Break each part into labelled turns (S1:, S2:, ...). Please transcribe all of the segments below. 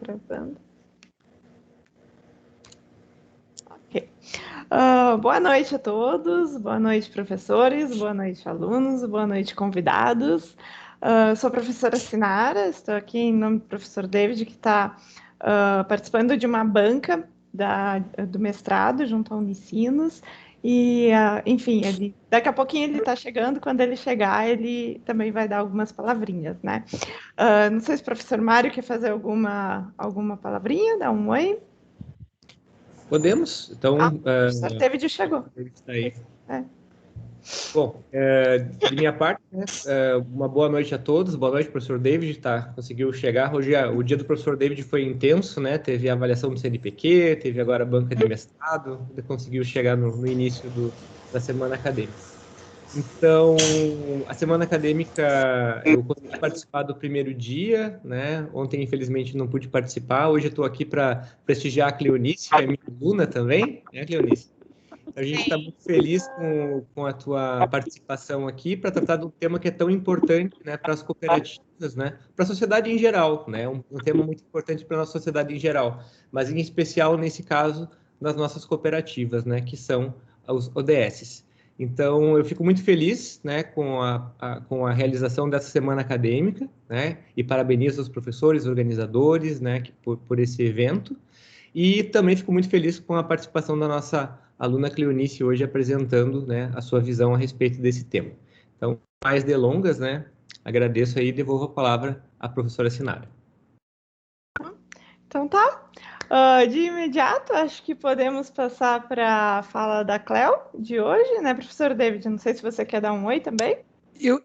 S1: gravando. Ok. Boa noite a todos, boa noite, professores, boa noite, alunos, boa noite, convidados. Sou a professora Sinara, estou aqui em nome do professor David, que está participando de uma banca do mestrado junto à Unicinos. E, enfim, daqui a pouquinho ele está chegando, quando ele chegar, ele também vai dar algumas palavrinhas, né? Não sei se o professor Mário quer fazer alguma palavrinha, dar um oi.
S2: Podemos? Então,
S1: o professor David chegou.
S2: Está aí. Bom, de minha parte, né, uma boa noite a todos. Boa noite, professor David. Conseguiu chegar. Hoje, o dia do professor David foi intenso, né? Teve a avaliação do CNPq, teve agora a banca de mestrado. Ele conseguiu chegar no início da semana acadêmica. Então, a semana acadêmica, eu consegui participar do primeiro dia, né? Ontem, infelizmente, não pude participar. Hoje eu estou aqui para prestigiar a Cleonice, que é minha aluna também, né, Cleonice? A gente está muito feliz com a tua participação aqui para tratar de um tema que é tão importante, né, para as cooperativas, né, para a sociedade em geral, né, um tema muito importante para a nossa sociedade em geral, mas em especial, nesse caso, nas nossas cooperativas, né, que são os ODS. Então, eu fico muito feliz, né, com a realização dessa semana acadêmica, né, e parabenizo os professores, organizadores, né, por esse evento. E também fico muito feliz com a participação da nossa aluna Cleonice hoje apresentando, né, a sua visão a respeito desse tema. Então, mais delongas, né, agradeço aí e devolvo a palavra à professora Sinara.
S1: Então tá. De imediato, acho que podemos passar para a fala da Cleo de hoje, né, professor David? Não sei se você quer dar um oi também.
S3: Eu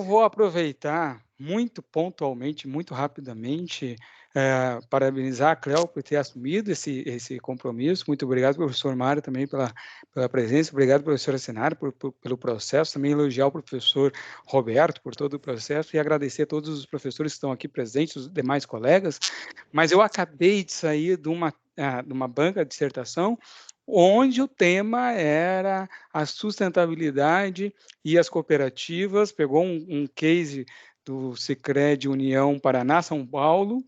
S3: vou aproveitar muito pontualmente, muito rapidamente, parabenizar a Cleo por ter assumido esse compromisso. Muito obrigado, professor Mário, também pela presença. Obrigado, professora Sinara, pelo processo. Também elogiar o professor Roberto por todo o processo e agradecer a todos os professores que estão aqui presentes, os demais colegas. Mas eu acabei de sair de uma banca de dissertação onde o tema era a sustentabilidade e as cooperativas. Pegou um case do Sicredi União Paraná, São Paulo,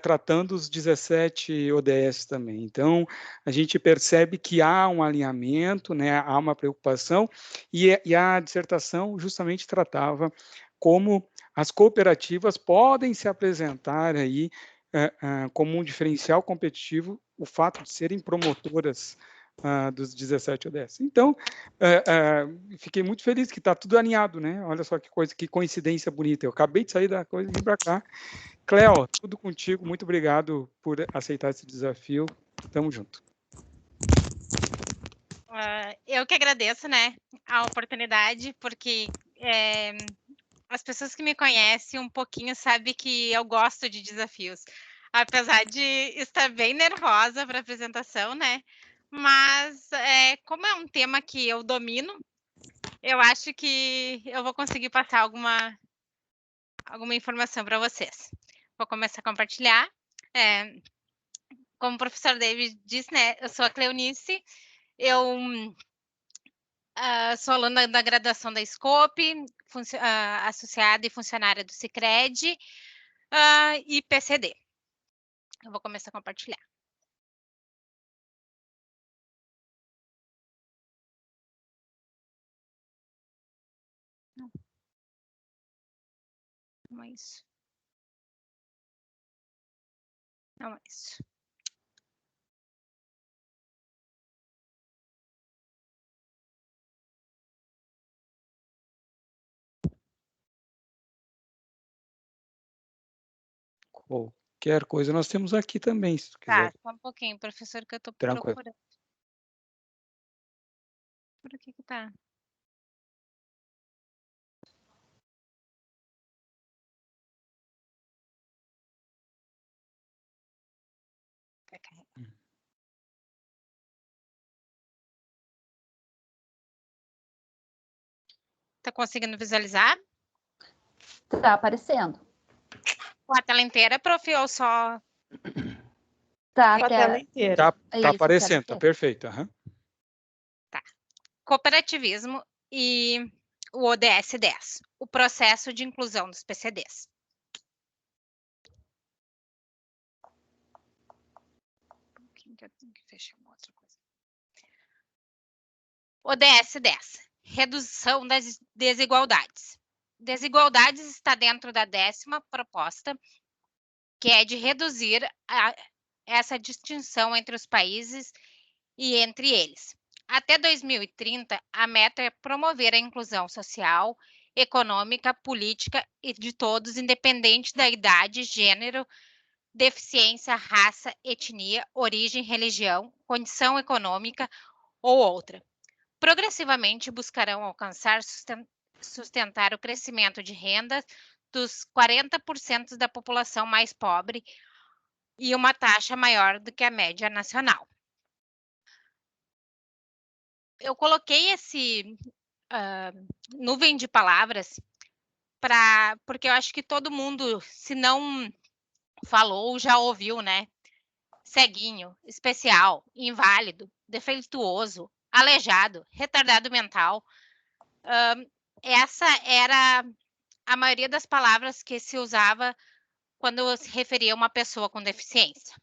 S3: tratando os 17 ODS também. Então, a gente percebe que há um alinhamento, né, há uma preocupação, e a dissertação justamente tratava como as cooperativas podem se apresentar aí como um diferencial competitivo o fato de serem promotoras dos 17 ODS. Então, fiquei muito feliz que está tudo alinhado, né? Olha só que coincidência bonita. Eu acabei de sair da coisa e vim para cá. Cleo, tudo contigo. Muito obrigado por aceitar esse desafio. Tamo junto.
S4: Eu que agradeço, né, a oportunidade, porque as pessoas que me conhecem um pouquinho sabem que eu gosto de desafios. Apesar de estar bem nervosa para a apresentação, né? Mas como é um tema que eu domino, eu acho que eu vou conseguir passar alguma informação para vocês. Vou começar a compartilhar. Como o professor David disse, né? Eu sou a Cleonice, eu sou aluna da graduação da Scope, associada e funcionária do Sicredi e PCD. Eu vou começar a compartilhar. Não é isso. Não é isso.
S3: Qualquer coisa nós temos aqui também, se tu quiser.
S4: Tá, só um pouquinho, professor, que eu estou
S3: Tranquilo.
S4: procurando. Por aqui que tá? Tá conseguindo visualizar?
S5: Tá aparecendo.
S4: Com a tela inteira, prof, ou só...
S5: Tá,
S1: Com a tela inteira.
S3: Tá aparecendo, tá perfeito. Uhum.
S4: Tá. Cooperativismo e o ODS 10, o processo de inclusão dos PCDs. que eu tenho que fechar uma outra coisa. ODS 10, redução das desigualdades. Desigualdades está dentro da 10ª proposta, que é de reduzir essa distinção entre os países e entre eles. Até 2030, a meta é promover a inclusão social, econômica, política e de todos, independente da idade, gênero, deficiência, raça, etnia, origem, religião, condição econômica ou outra. Progressivamente buscarão alcançar sustentar o crescimento de renda dos 40% da população mais pobre e uma taxa maior do que a média nacional. Eu coloquei esse nuvem de palavras porque eu acho que todo mundo, se não falou, já ouviu, né? Ceguinho, especial, inválido, defeituoso, aleijado, retardado mental. Essa era a maioria das palavras que se usava quando se referia a uma pessoa com deficiência.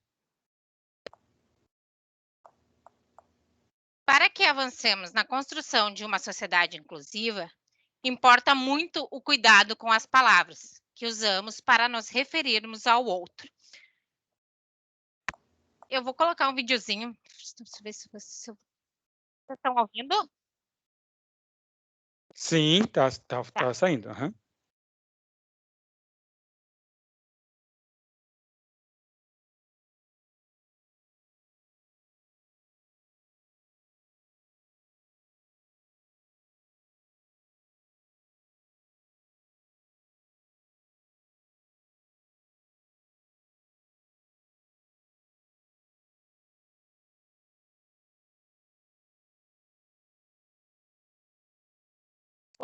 S4: Para que avancemos na construção de uma sociedade inclusiva, importa muito o cuidado com as palavras que usamos para nos referirmos ao outro. Eu vou colocar um videozinho. Deixa eu ver se vocês estão ouvindo.
S3: Sim, tá saindo. Uhum.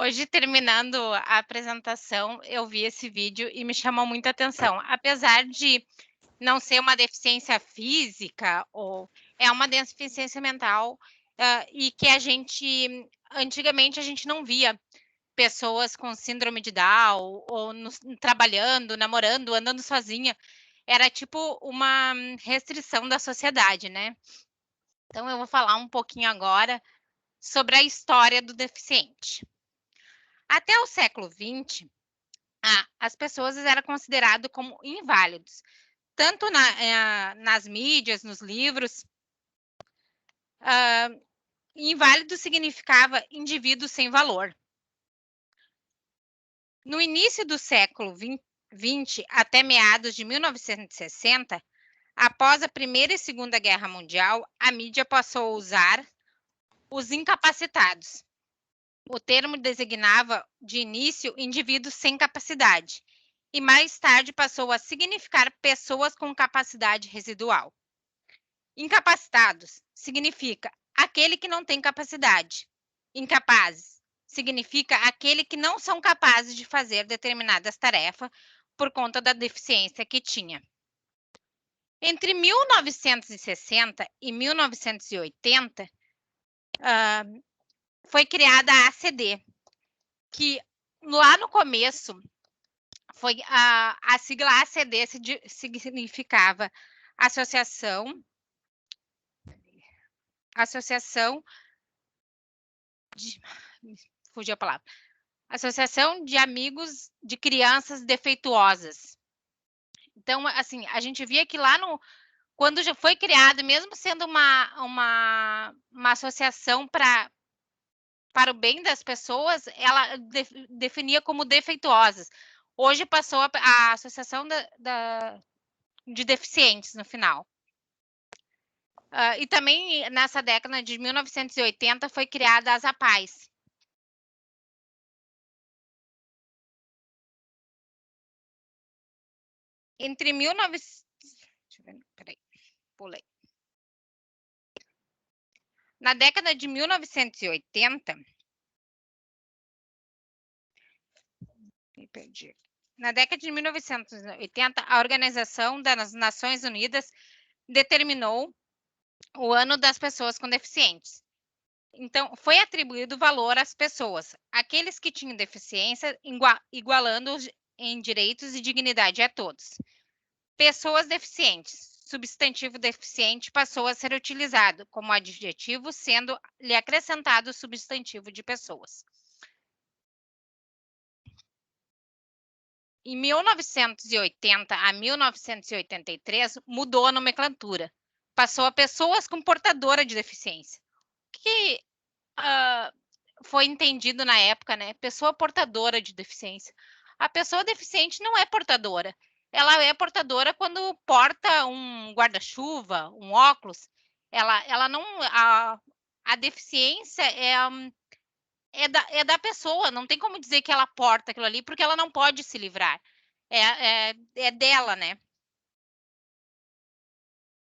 S4: Hoje, terminando a apresentação, eu vi esse vídeo e me chamou muita atenção. Apesar de não ser uma deficiência física, ou é uma deficiência mental, e que antigamente, a gente não via pessoas com síndrome de Down, ou trabalhando, namorando, andando sozinha. Era tipo uma restrição da sociedade, né? Então, eu vou falar um pouquinho agora sobre a história do deficiente. Até o século XX, as pessoas eram consideradas como inválidos, tanto nas mídias, nos livros. Inválido significava indivíduo sem valor. No início do século XX, até meados de 1960, após a Primeira e Segunda Guerra Mundial, a mídia passou a usar os incapacitados. O termo designava, de início, indivíduos sem capacidade, e mais tarde passou a significar pessoas com capacidade residual. Incapacitados significa aquele que não tem capacidade. Incapazes significa aquele que não são capazes de fazer determinadas tarefas por conta da deficiência que tinha. Entre 1960 e 1980, foi criada a ACD, que lá no começo foi a sigla ACD significava Associação de Amigos de Crianças Defeituosas. Então, assim, a gente via que lá quando já foi criado, mesmo sendo uma associação para o bem das pessoas, ela definia como defeituosas. Hoje passou a Associação de Deficientes no final. E também, nessa década de 1980, foi criada as APAES. Entre 1900... Deixa eu ver, peraí, pulei. Na década de 1980... Me perdi. Na década de 1980, a Organização das Nações Unidas determinou o Ano das Pessoas com Deficientes. Então, foi atribuído valor às pessoas, aqueles que tinham deficiência, igualando em direitos e dignidade a todos. Pessoas deficientes substantivo deficiente passou a ser utilizado como adjetivo, sendo-lhe acrescentado o substantivo de pessoas. Em 1980 a 1983, mudou a nomenclatura. Passou a pessoas com portadora de deficiência. O que foi entendido na época, né? Pessoa portadora de deficiência. A pessoa deficiente não é portadora. Ela é portadora quando porta um guarda-chuva, um óculos. Ela não... A deficiência é da pessoa. Não tem como dizer que ela porta aquilo ali, porque ela não pode se livrar. É dela, né?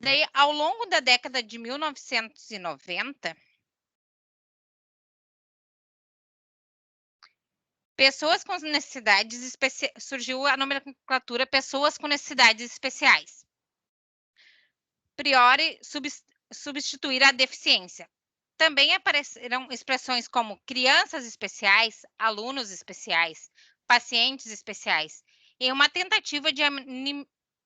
S4: Daí, ao longo da década de 1990... pessoas com necessidades especiais, surgiu a nomenclatura pessoas com necessidades especiais. Priori, substituir a deficiência. Também apareceram expressões como crianças especiais, alunos especiais, pacientes especiais, em uma tentativa de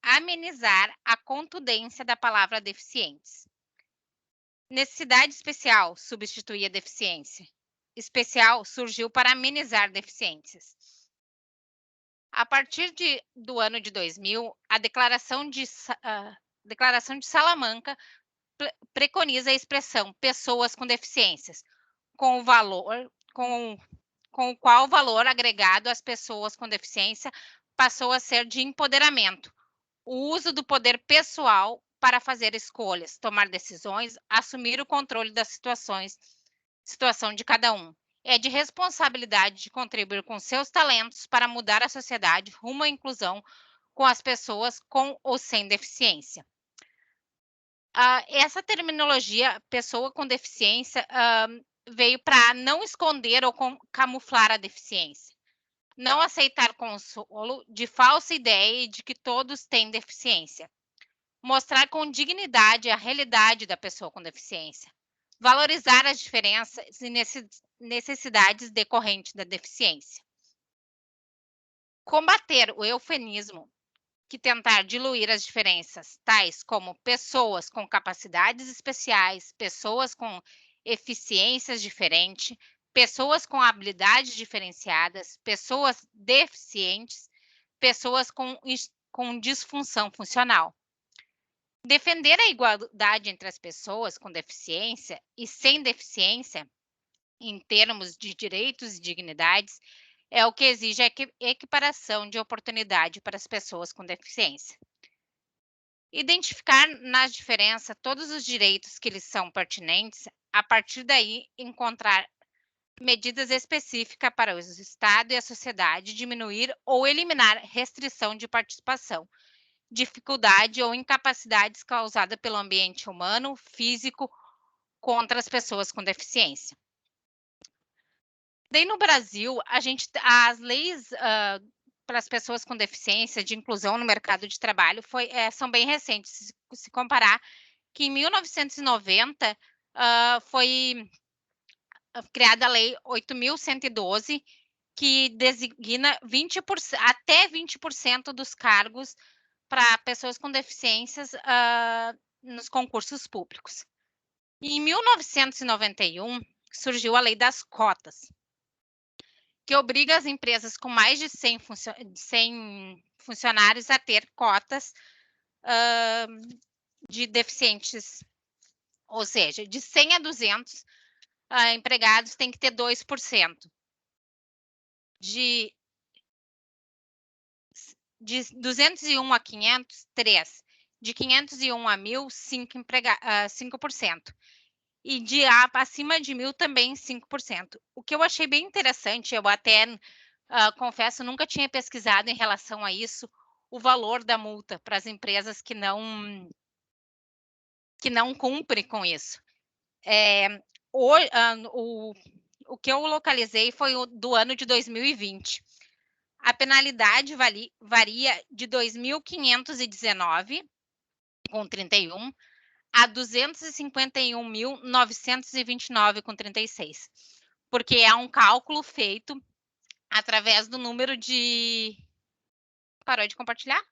S4: amenizar a contundência da palavra deficientes. Necessidade especial substituía deficiência. Especial surgiu para amenizar deficiências. A partir do ano de 2000, a Declaração de Salamanca preconiza a expressão pessoas com deficiências, com o qual o valor agregado às pessoas com deficiência passou a ser de empoderamento, o uso do poder pessoal para fazer escolhas, tomar decisões, assumir o controle das situação de cada um. É de responsabilidade de contribuir com seus talentos para mudar a sociedade rumo à inclusão com as pessoas com ou sem deficiência. Essa terminologia, pessoa com deficiência, veio para não esconder ou camuflar a deficiência. Não aceitar consolo de falsa ideia de que todos têm deficiência. Mostrar com dignidade a realidade da pessoa com deficiência. Valorizar as diferenças e necessidades decorrentes da deficiência. Combater o eufemismo que tentar diluir as diferenças, tais como pessoas com capacidades especiais, pessoas com eficiências diferentes, pessoas com habilidades diferenciadas, pessoas deficientes, pessoas com disfunção funcional. Defender a igualdade entre as pessoas com deficiência e sem deficiência, em termos de direitos e dignidades, é o que exige a equiparação de oportunidade para as pessoas com deficiência. Identificar na diferença todos os direitos que lhes são pertinentes, a partir daí encontrar medidas específicas para o Estado e a sociedade diminuir ou eliminar restrição de participação, dificuldade ou incapacidades causadas pelo ambiente humano, físico, contra as pessoas com deficiência. Daí no Brasil, as leis para as pessoas com deficiência de inclusão no mercado de trabalho são bem recentes, se comparar que em 1990 foi criada a Lei 8.112, que designa até 20% dos cargos para pessoas com deficiências nos concursos públicos. E em 1991, surgiu a Lei das Cotas, que obriga as empresas com mais de 100 funcionários a ter cotas de deficientes, ou seja, de 100 a 200 empregados tem que ter 2%. De 201 a 500, 3%. De 501 a 1.000, 5%. E de acima de 1.000 também 5%. O que eu achei bem interessante, eu até confesso, nunca tinha pesquisado em relação a isso, o valor da multa para as empresas que não cumprem com isso. O que eu localizei foi o do ano de 2020. A penalidade varia de 2.519,31 a 251.929,36, porque é um cálculo feito através do número de... Parou de compartilhar?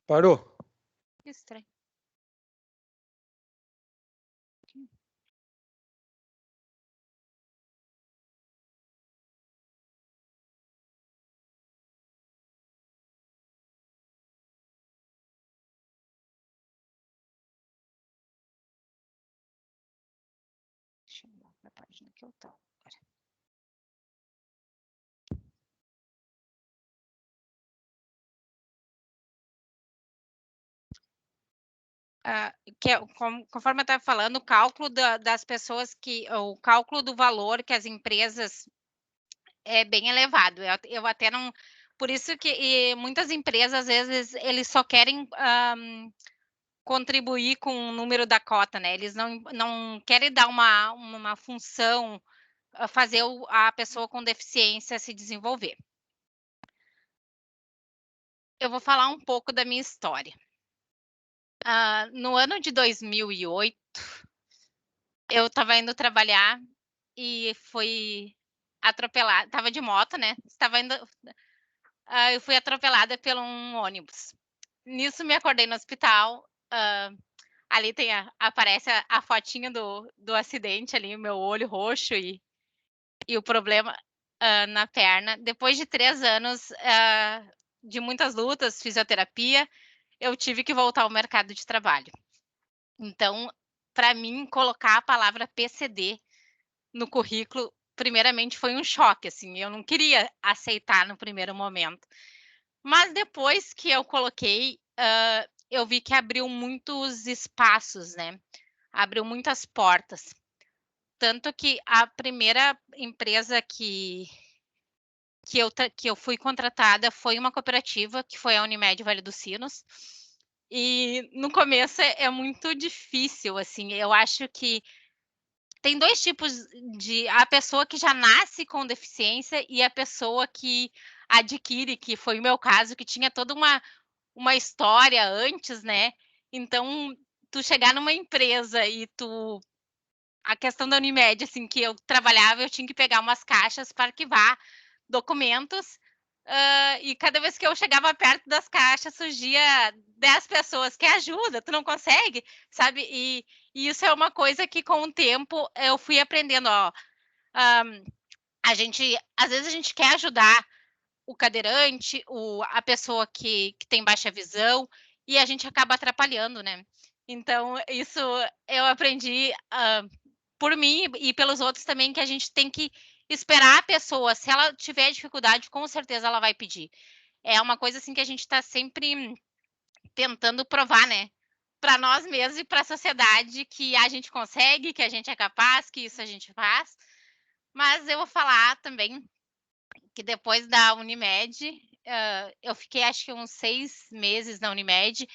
S3: Parou.
S4: Que estranho. Deixa eu ir para a página que eu tô agora. Conforme eu estava falando, o cálculo das pessoas o cálculo do valor que as empresas é bem elevado. Eu até não, por isso que muitas empresas às vezes eles só querem contribuir com o número da cota, né? Eles não querem dar uma função, fazer a pessoa com deficiência se desenvolver. Eu vou falar um pouco da minha história. No ano de 2008, eu estava indo trabalhar e fui atropelada. Estava de moto, né? Eu fui atropelada por um ônibus. Nisso, me acordei no hospital. Ali aparece a fotinha do acidente ali, o meu olho roxo e o problema na perna. Depois de 3 anos de muitas lutas, fisioterapia, eu tive que voltar ao mercado de trabalho. Então, para mim, colocar a palavra PCD no currículo, primeiramente, foi um choque, assim, eu não queria aceitar no primeiro momento. Mas depois que eu coloquei, eu vi que abriu muitos espaços, né? Abriu muitas portas. Tanto que a primeira empresa que eu fui contratada foi uma cooperativa, que foi a Unimed Vale dos Sinos. E no começo é muito difícil, assim, eu acho que tem 2 tipos a pessoa que já nasce com deficiência e a pessoa que adquire, que foi o meu caso, que tinha toda uma história antes, né? Então, tu chegar numa empresa e a questão da Unimed, assim, que eu trabalhava, eu tinha que pegar umas caixas para arquivar documentos, e cada vez que eu chegava perto das caixas, surgia 10 pessoas, quer ajuda, tu não consegue, sabe? E isso é uma coisa que com o tempo eu fui aprendendo, ó, às vezes a gente quer ajudar o cadeirante, a pessoa que tem baixa visão, e a gente acaba atrapalhando, né? Então, isso eu aprendi por mim e pelos outros também, que a gente tem que esperar a pessoa. Se ela tiver dificuldade, com certeza ela vai pedir. É uma coisa assim que a gente está sempre tentando provar, né? Para nós mesmos e para a sociedade, que a gente consegue, que a gente é capaz, que isso a gente faz. Mas eu vou falar também que depois da Unimed, eu fiquei acho que uns 6 meses na Unimed,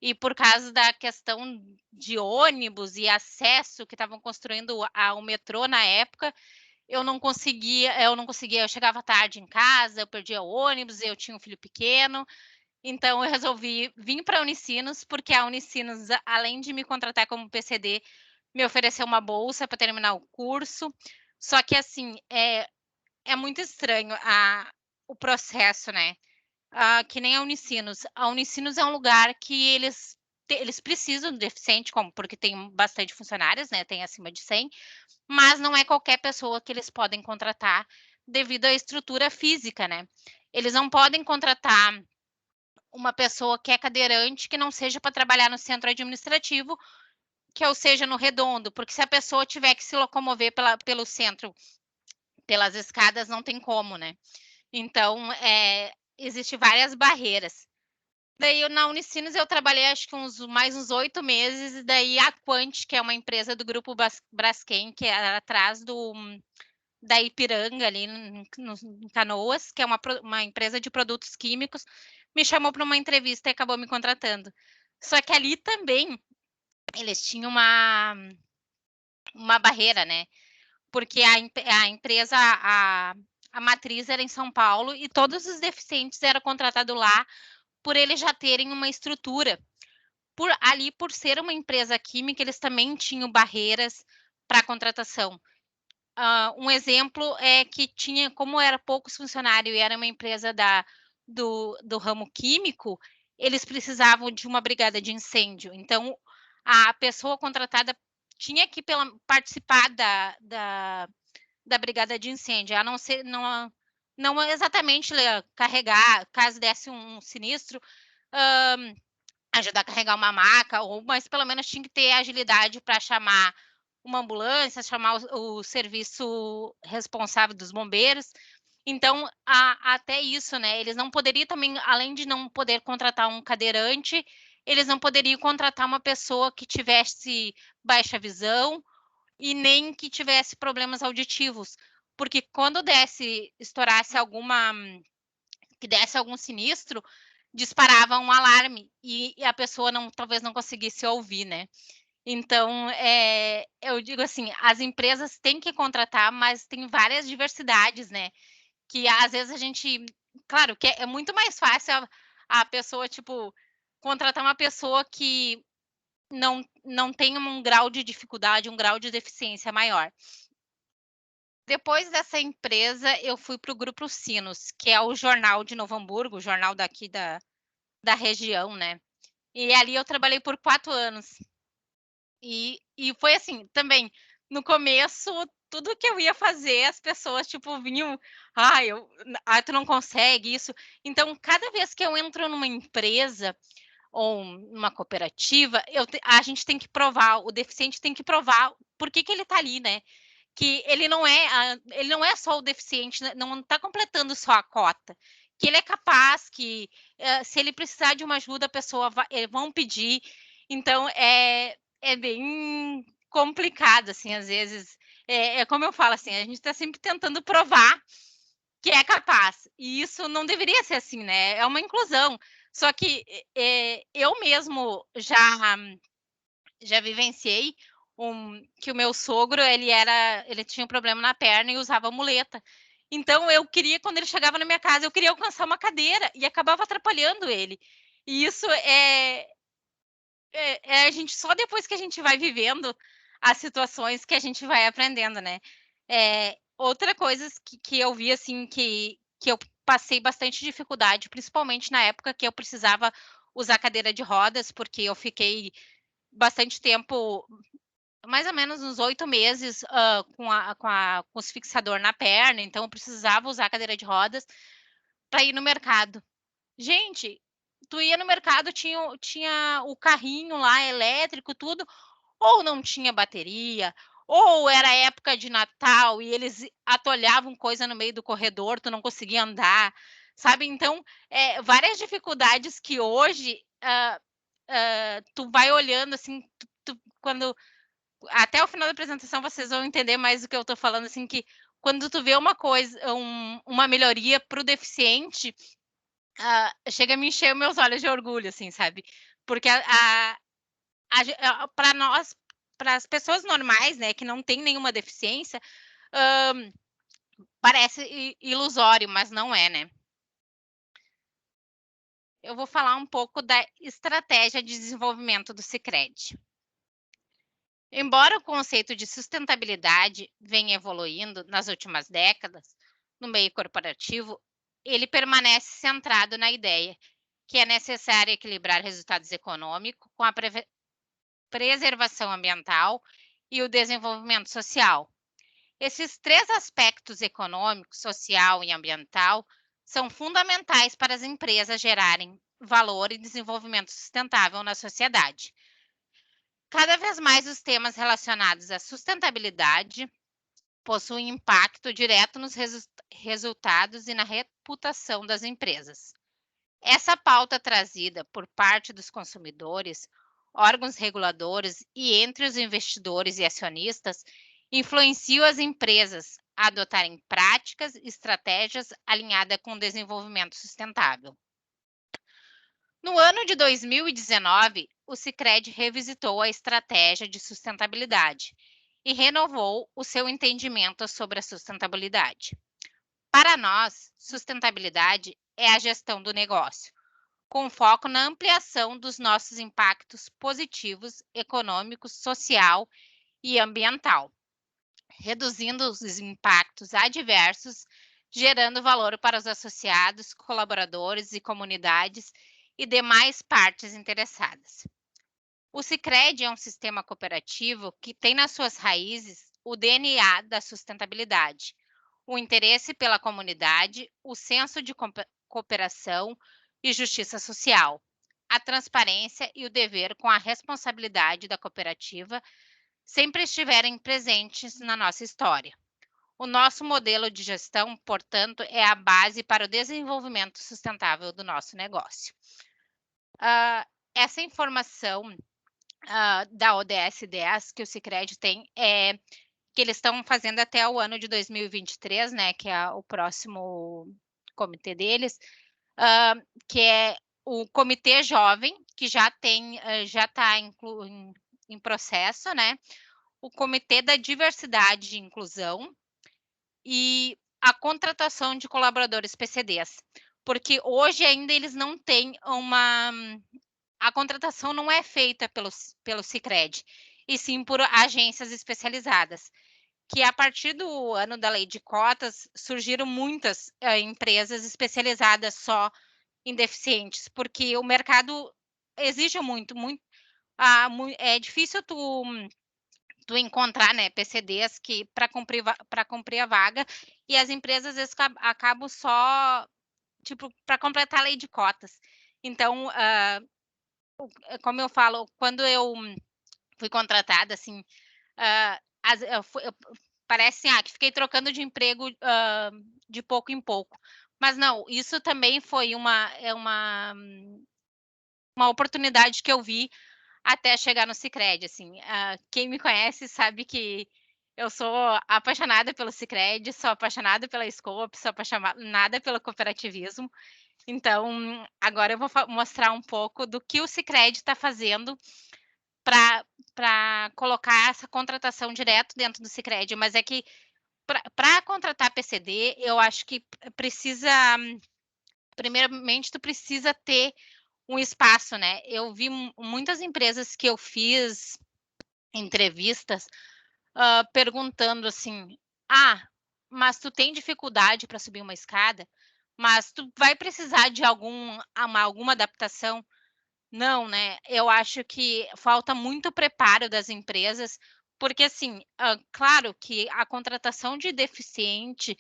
S4: e por causa da questão de ônibus e acesso que estavam construindo o metrô na época, eu não conseguia, eu chegava tarde em casa, eu perdia o ônibus, eu tinha um filho pequeno, então eu resolvi vir para a Unicinos, porque a Unicinos, além de me contratar como PCD, me ofereceu uma bolsa para terminar o curso. Só que assim, é muito estranho o processo, né? Que nem a Unicinos. A Unicinos é um lugar que eles precisam de deficiente, porque tem bastante funcionários, né? Tem acima de 100, mas não é qualquer pessoa que eles podem contratar devido à estrutura física, né? Eles não podem contratar uma pessoa que é cadeirante que não seja para trabalhar no centro administrativo, ou seja, no Redondo, porque se a pessoa tiver que se locomover pelo centro, pelas escadas, não tem como, né? Então, existem várias barreiras. Daí, na Unicinos, eu trabalhei acho que mais uns 8 meses, e daí a Quant, que é uma empresa do grupo Braskem, que é atrás da Ipiranga, ali em Canoas, que é uma empresa de produtos químicos, me chamou para uma entrevista e acabou me contratando. Só que ali também, eles tinham uma barreira, né? Porque a empresa, a matriz era em São Paulo, e todos os deficientes eram contratados lá por eles já terem uma estrutura. Por ser uma empresa química, eles também tinham barreiras para a contratação. Um exemplo é que como era poucos funcionários e era uma empresa do ramo químico, eles precisavam de uma brigada de incêndio. Então, a pessoa contratada tinha que participar da brigada de incêndio, a não ser, não exatamente carregar, caso desse um sinistro, ajudar a carregar uma maca, mas pelo menos tinha que ter agilidade para chamar uma ambulância, chamar o serviço responsável dos bombeiros. Então, até isso, né? Eles não poderiam também, além de não poder contratar um cadeirante, eles não poderiam contratar uma pessoa que tivesse baixa visão e nem que tivesse problemas auditivos, porque quando estourasse que desse algum sinistro, disparava um alarme e a pessoa talvez não conseguisse ouvir, né? Então, eu digo assim, as empresas têm que contratar, mas tem várias diversidades, né? Que às vezes a gente, claro, que é muito mais fácil a pessoa, tipo, contratar uma pessoa que não tem um grau de dificuldade, um grau de deficiência maior. Depois dessa empresa, eu fui para o Grupo Sinos, que é o jornal de Novo Hamburgo, o jornal daqui da região, né? E ali eu trabalhei por 4 anos. E foi assim, também, no começo, tudo que eu ia fazer, as pessoas, tipo, vinham, tu não consegue isso. Então, cada vez que eu entro numa empresa ou numa cooperativa, a gente tem que provar, o deficiente tem que provar por que ele está ali, né? Que ele não é só o deficiente, não está completando só a cota, que ele é capaz, que se ele precisar de uma ajuda, a pessoa vão pedir. Então, é bem complicado, assim, às vezes. É como eu falo, assim, a gente está sempre tentando provar que é capaz. E isso não deveria ser assim, né? É uma inclusão. Só que eu mesmo já vivenciei que o meu sogro, ele tinha um problema na perna e usava muleta. Então, eu queria, quando ele chegava na minha casa, eu queria alcançar uma cadeira e acabava atrapalhando ele. E isso a gente, só depois que a gente vai vivendo as situações que a gente vai aprendendo, né? Outra coisa que eu vi, assim, que eu passei bastante dificuldade, principalmente na época que eu precisava usar cadeira de rodas, porque eu fiquei bastante tempo, mais ou menos uns 8 meses, com os fixador na perna, então eu precisava usar cadeira de rodas para ir no mercado. Gente, tu ia no mercado, tinha o carrinho lá elétrico, tudo, ou não tinha bateria, ou era época de Natal e eles atolhavam coisa no meio do corredor, tu não conseguia andar, sabe? Então, várias dificuldades que hoje tu vai olhando assim, quando até o final da apresentação vocês vão entender mais do que eu estou falando, assim, que quando tu vê uma coisa, uma melhoria para o deficiente, chega a me encher meus olhos de orgulho, assim, sabe? Porque para nós, para as pessoas normais, né, que não tem nenhuma deficiência, parece ilusório, mas não é, né? Eu vou falar um pouco da estratégia de desenvolvimento do Sicredi. Embora o conceito de sustentabilidade venha evoluindo nas últimas décadas no meio corporativo, ele permanece centrado na ideia que é necessário equilibrar resultados econômicos com a preservação ambiental e o desenvolvimento social. Esses 3 aspectos, econômico, social e ambiental, são fundamentais para as empresas gerarem valor e desenvolvimento sustentável na sociedade. Cada vez mais os temas relacionados à sustentabilidade possuem impacto direto nos resultados e na reputação das empresas. Essa pauta trazida por parte dos consumidores, órgãos reguladores e entre os investidores e acionistas influencia as empresas a adotarem práticas e estratégias alinhadas com o desenvolvimento sustentável. No ano de 2019, o Sicredi revisitou a estratégia de sustentabilidade e renovou o seu entendimento sobre a sustentabilidade. Para nós, sustentabilidade é a gestão do negócio, com foco na ampliação dos nossos impactos positivos, econômicos, social e ambiental, reduzindo os impactos adversos, gerando valor para os associados, colaboradores e comunidades e demais partes interessadas. O Sicredi é um sistema cooperativo que tem nas suas raízes o DNA da sustentabilidade, o interesse pela comunidade, o senso de cooperação e justiça social, a transparência e o dever com a responsabilidade da cooperativa sempre estiverem presentes na nossa história. O nosso modelo de gestão, portanto, é a base para o desenvolvimento sustentável do nosso negócio. Essa informação da ODS 10 que o Sicredi tem é que eles estão fazendo até o ano de 2023, né, que é o próximo comitê deles, que é o Comitê Jovem, que já está em processo, né? O Comitê da Diversidade e Inclusão e a contratação de colaboradores PCDs, porque hoje ainda eles não têm a contratação não é feita pelo Sicredi, e sim por agências especializadas, que a partir do ano da lei de cotas surgiram muitas empresas especializadas só em deficientes, porque o mercado exige muito, é difícil tu encontrar, né, PCDs que para cumprir a vaga, e as empresas às vezes acabam só tipo para completar a lei de cotas. Então, como eu falo, quando eu fui contratada, assim, parece que fiquei trocando de emprego de pouco em pouco. Mas não, isso também foi uma oportunidade que eu vi até chegar no Sicredi, assim. Quem me conhece sabe que eu sou apaixonada pelo Sicredi, sou apaixonada pela Scope, sou apaixonada pelo cooperativismo. Então, agora eu vou mostrar um pouco do que o Sicredi está fazendo para colocar essa contratação direto dentro do Sicredi, mas é que para contratar PCD, eu acho que precisa, primeiramente, tu precisa ter um espaço, né? Eu vi muitas empresas que eu fiz entrevistas perguntando assim, mas tu tem dificuldade para subir uma escada? Mas tu vai precisar de alguma adaptação? Não, né? Eu acho que falta muito preparo das empresas, porque, assim, claro que a contratação de deficiente,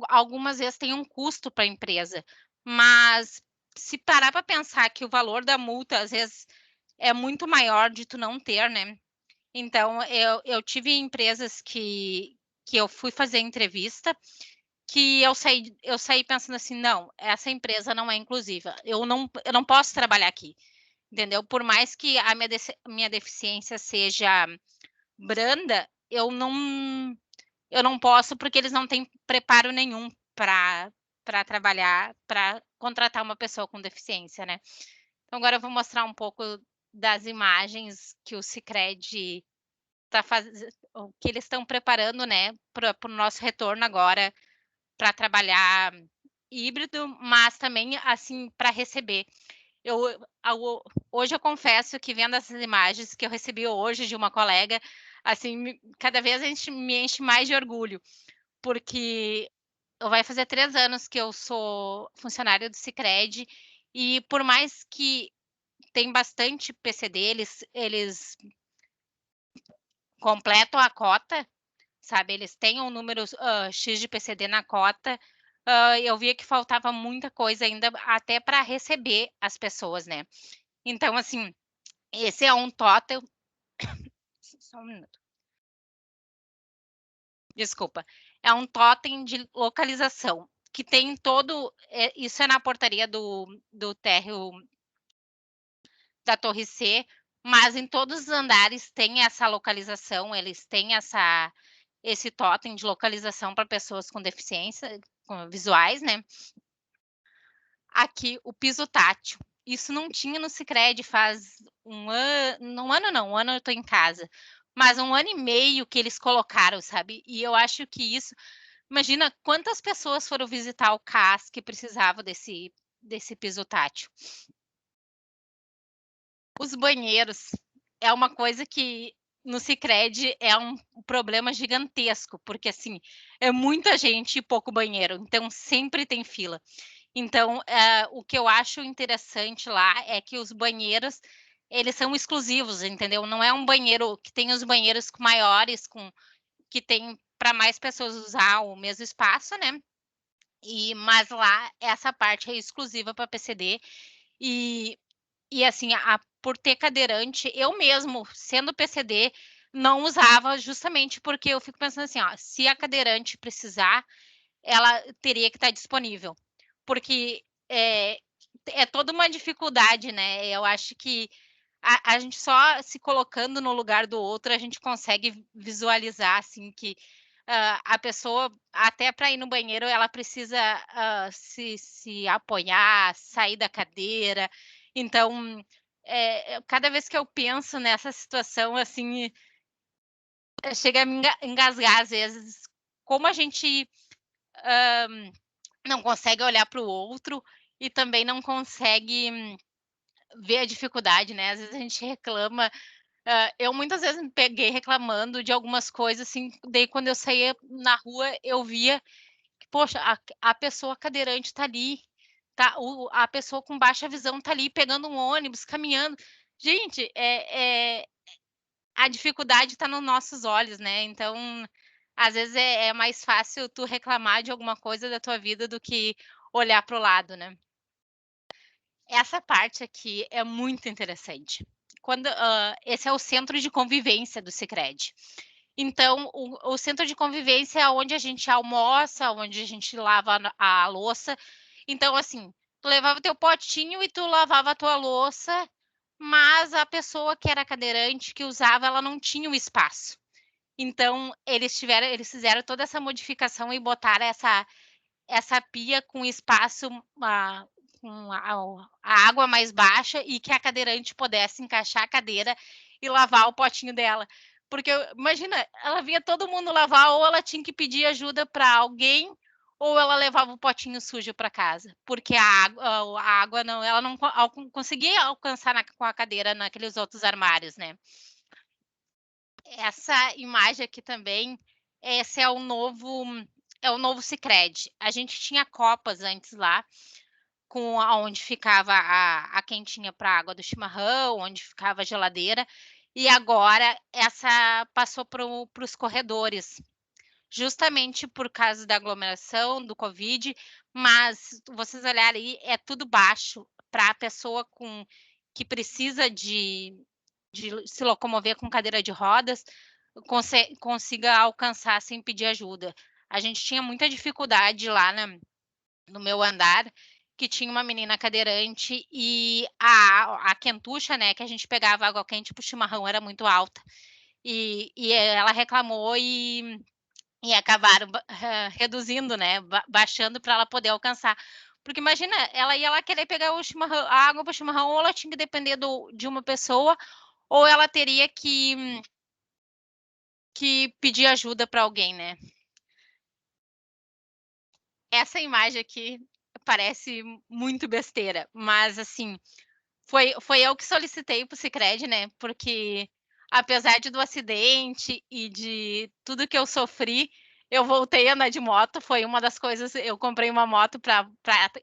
S4: algumas vezes tem um custo para a empresa, mas se parar para pensar que o valor da multa, às vezes, é muito maior de tu não ter, né? Então, eu tive empresas que eu fui fazer entrevista, que eu saí pensando assim, não, essa empresa não é inclusiva, eu não posso trabalhar aqui, entendeu? Por mais que a minha deficiência seja branda, eu não posso, porque eles não têm preparo nenhum para trabalhar, para contratar uma pessoa com deficiência, né? Então, agora eu vou mostrar um pouco das imagens que o Sicredi está fazendo, que eles estão preparando, né, para o nosso retorno agora, para trabalhar híbrido, mas também, assim, para receber. Hoje eu confesso que, vendo essas imagens que eu recebi hoje de uma colega, assim, cada vez me enche mais de orgulho, porque vai fazer 3 anos que eu sou funcionária do Sicredi, e por mais que tem bastante PCD, eles completam a cota, sabe? Eles têm um número X de PCD na cota. Eu via que faltava muita coisa ainda até para receber as pessoas, né? Então, assim, esse é um totem. Só um minuto. Desculpa. É um totem de localização que tem todo. Isso é na portaria do térreo da Torre C, mas em todos os andares tem essa localização, eles têm esse totem de localização para pessoas com deficiência visuais, né? Aqui, o piso tátil. Isso não tinha no Sicredi faz um ano eu estou em casa, mas 1 ano e meio que eles colocaram, sabe? E eu acho que isso, imagina quantas pessoas foram visitar o CAS que precisava desse piso tátil. Os banheiros é uma coisa que no Sicredi é um problema gigantesco, porque assim, é muita gente e pouco banheiro, então sempre tem fila. Então, o que eu acho interessante lá é que os banheiros, eles são exclusivos, entendeu? Não é um banheiro que tem os banheiros maiores, que tem para mais pessoas usar o mesmo espaço, né? Mas lá, essa parte é exclusiva para PCD. E assim, por ter cadeirante, eu mesmo, sendo PCD, não usava justamente porque eu fico pensando assim, ó, se a cadeirante precisar, ela teria que estar disponível. Porque é toda uma dificuldade, né? Eu acho que a gente só se colocando no lugar do outro, a gente consegue visualizar, assim, que a pessoa, até para ir no banheiro, ela precisa se apoiar, sair da cadeira. Então, cada vez que eu penso nessa situação, assim, chega a me engasgar, às vezes, como a gente não consegue olhar para o outro e também não consegue ver a dificuldade, né? Às vezes a gente reclama. Eu muitas vezes me peguei reclamando de algumas coisas, assim, daí quando eu saía na rua, eu via que, poxa, a pessoa cadeirante tá ali, tá, a pessoa com baixa visão tá ali pegando um ônibus, caminhando. Gente, a dificuldade está nos nossos olhos, né? Então, às vezes é mais fácil tu reclamar de alguma coisa da tua vida do que olhar para o lado, né? Essa parte aqui é muito interessante. Esse é o centro de convivência do Sicredi. Então, o centro de convivência é onde a gente almoça, onde a gente lava a louça. Então, assim, tu levava teu potinho e tu lavava a tua louça, mas a pessoa que era cadeirante, que usava, ela não tinha o espaço. Então, eles fizeram toda essa modificação e botaram essa pia com espaço, com a água mais baixa e que a cadeirante pudesse encaixar a cadeira e lavar o potinho dela. Porque, imagina, ela via todo mundo lavar, ou ela tinha que pedir ajuda para alguém, ou ela levava o potinho sujo para casa. Porque a água não, ela não conseguia alcançar com a cadeira naqueles outros armários, né? Essa imagem aqui também, esse é o novo Sicredi. A gente tinha copas antes lá, com onde ficava a quentinha para água do chimarrão, onde ficava a geladeira, e agora essa passou para os corredores, justamente por causa da aglomeração, do Covid, mas vocês olharem aí, é tudo baixo para a pessoa que precisa de se locomover com cadeira de rodas, consiga alcançar sem pedir ajuda. A gente tinha muita dificuldade lá no meu andar, que tinha uma menina cadeirante e a quentucha, né, que a gente pegava água quente pro chimarrão, era muito alta. E ela reclamou e acabaram reduzindo, né, baixando para ela poder alcançar. Porque imagina, ela ia lá querer pegar o chimarrão, a água para o chimarrão, ou ela tinha que depender de uma pessoa, ou ela teria que pedir ajuda para alguém, né? Essa imagem aqui parece muito besteira, mas assim, foi eu que solicitei para o Sicredi, né? Porque apesar do acidente e de tudo que eu sofri, eu voltei a andar de moto. Foi uma das coisas. Eu comprei uma moto para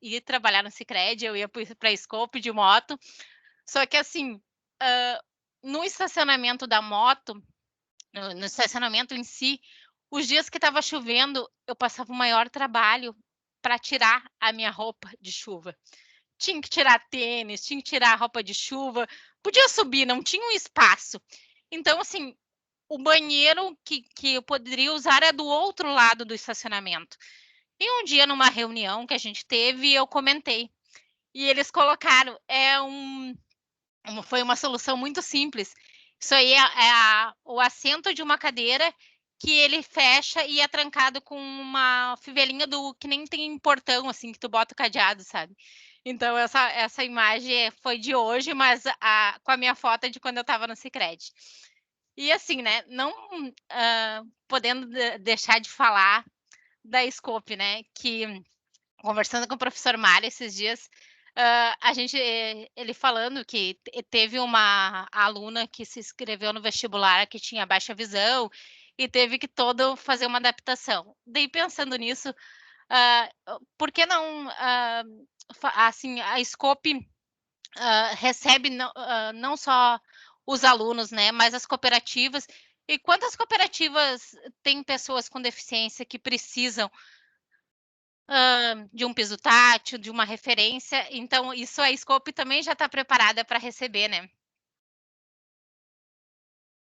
S4: ir trabalhar no Sicredi, eu ia para a Scope de moto. Só que assim, no estacionamento da moto, no estacionamento em si, os dias que estava chovendo, eu passava o maior trabalho para tirar a minha roupa de chuva. Tinha que tirar tênis, tinha que tirar a roupa de chuva, podia subir, não tinha um espaço. Então, assim, o banheiro que eu poderia usar é do outro lado do estacionamento. E um dia, numa reunião que a gente teve, eu comentei. E eles colocaram, foi uma solução muito simples. Isso aí o assento de uma cadeira que ele fecha e é trancado com uma fivelinha que nem tem portão, assim, que tu bota o cadeado, sabe? Então, essa imagem foi de hoje, mas com a minha foto de quando eu estava no Sicredi. E assim, né, não podendo deixar de falar da Scope, né, que conversando com o professor Mário esses dias, ele falando que teve uma aluna que se inscreveu no vestibular que tinha baixa visão e teve que fazer uma adaptação. Daí, pensando nisso, por que não, assim, a Scope recebe não só os alunos, né, mas as cooperativas. E quantas cooperativas têm pessoas com deficiência que precisam de um piso tátil, de uma referência? Então, isso a Scope também já está preparada para receber, né?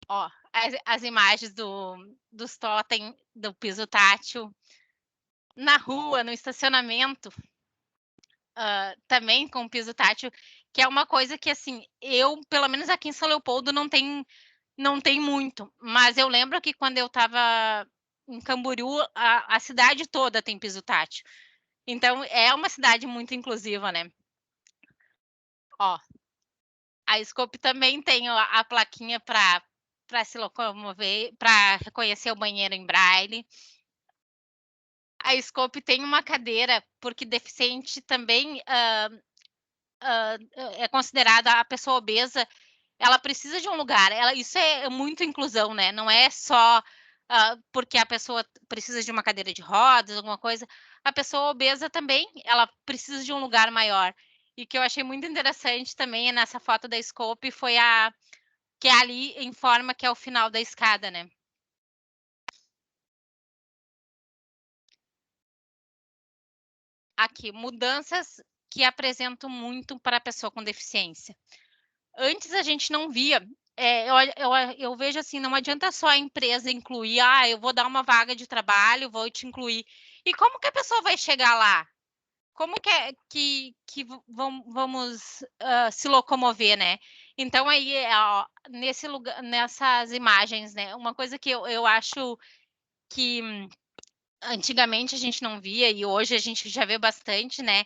S4: Ó, as imagens dos totem, do piso tátil, na rua, no estacionamento, também com piso tátil, que é uma coisa que, assim, eu, pelo menos aqui em São Leopoldo, não tem muito, mas eu lembro que quando eu estava em Camboriú, a cidade toda tem piso tátil. Então, é uma cidade muito inclusiva, né? Ó, a Scope também tem a plaquinha para se locomover, para reconhecer o banheiro em braille. A Scope tem uma cadeira, porque deficiente também é considerada a pessoa obesa, ela precisa de um lugar. Isso é muito inclusão, né? Não é só porque a pessoa precisa de uma cadeira de rodas, alguma coisa. A pessoa obesa também, ela precisa de um lugar maior. E que eu achei muito interessante também nessa foto da Scope foi que ali informa que é o final da escada, né? Aqui, mudanças que apresentam muito para a pessoa com deficiência. Antes a gente não via, eu vejo assim, não adianta só a empresa incluir, eu vou dar uma vaga de trabalho, vou te incluir. E como que a pessoa vai chegar lá? Como que vamos se locomover, né? Então aí, ó, nesse lugar, nessas imagens, né? Uma coisa que eu acho que antigamente a gente não via e hoje a gente já vê bastante, né?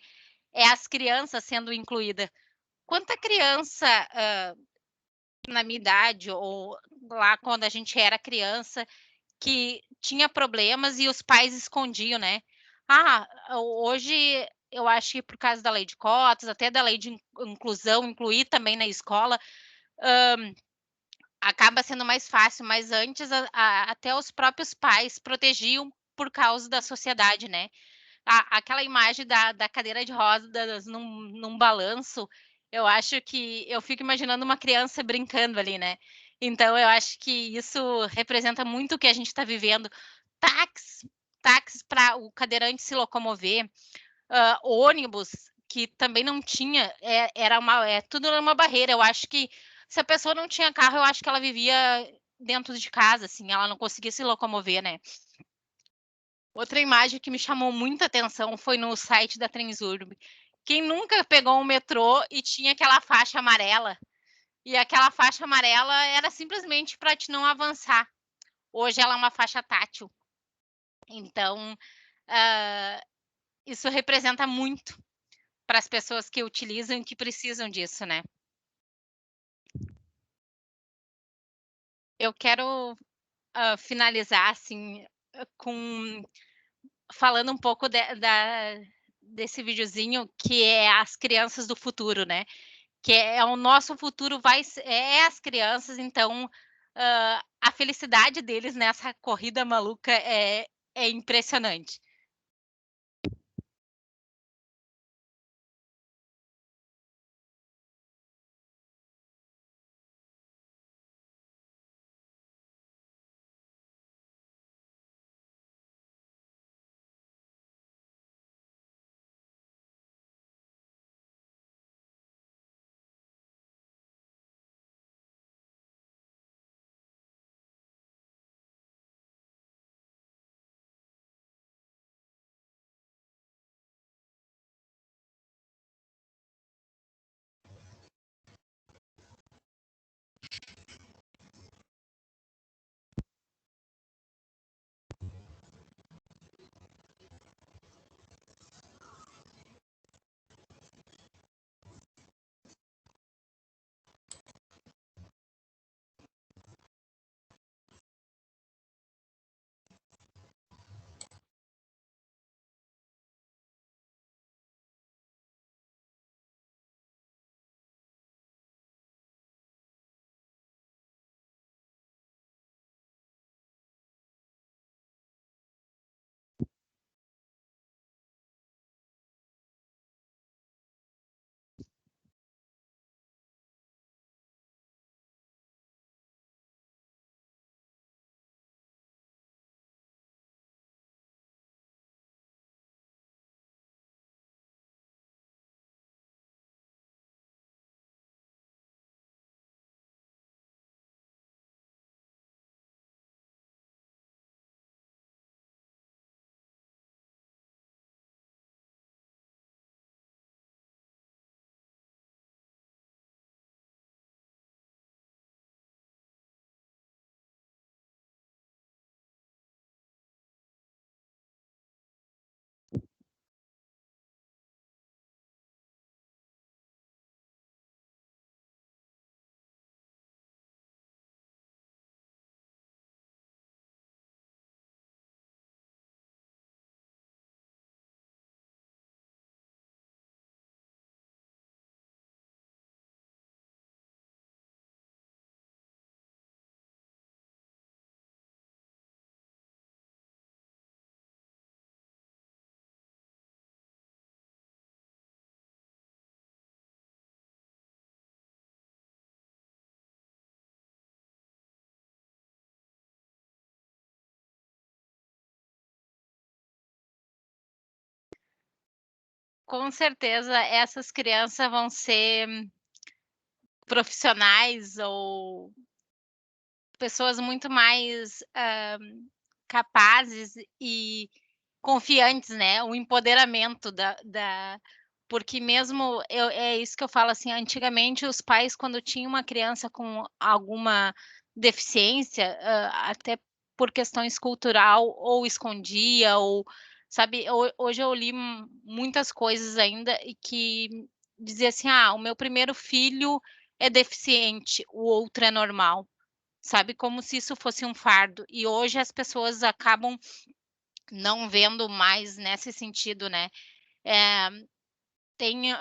S4: É as crianças sendo incluídas. Quanta criança na minha idade ou lá quando a gente era criança que tinha problemas e os pais escondiam, né? Hoje eu acho que por causa da lei de cotas, até da lei de inclusão, incluir também na escola, acaba sendo mais fácil, mas antes até os próprios pais protegiam por causa da sociedade, né? Aquela imagem da cadeira de rodas num balanço, eu acho que eu fico imaginando uma criança brincando ali, né? Então, eu acho que isso representa muito o que a gente está vivendo. Táxis para o cadeirante se locomover, ônibus que também não tinha, tudo era uma barreira. Eu acho que se a pessoa não tinha carro, eu acho que ela vivia dentro de casa, assim, ela não conseguia se locomover, né? Outra imagem que me chamou muita atenção foi no site da Transurb. Quem nunca pegou um metrô e tinha aquela faixa amarela? E aquela faixa amarela era simplesmente para te não avançar. Hoje ela é uma faixa tátil. Então, isso representa muito para as pessoas que utilizam e que precisam disso, né? Eu quero finalizar assim falando um pouco desse videozinho que é as crianças do futuro, né? Que é o nosso futuro é as crianças, então a felicidade deles nessa corrida maluca é impressionante. com certeza essas crianças vão ser profissionais ou pessoas muito mais capazes e confiantes, né? O empoderamento porque mesmo é isso que eu falo assim, antigamente os pais, quando tinham uma criança com alguma deficiência, até por questões cultural, ou escondia, ou sabe, hoje eu li muitas coisas ainda e que dizia assim, o meu primeiro filho é deficiente, o outro é normal, sabe, como se isso fosse um fardo. E hoje as pessoas acabam não vendo mais nesse sentido, né? Tem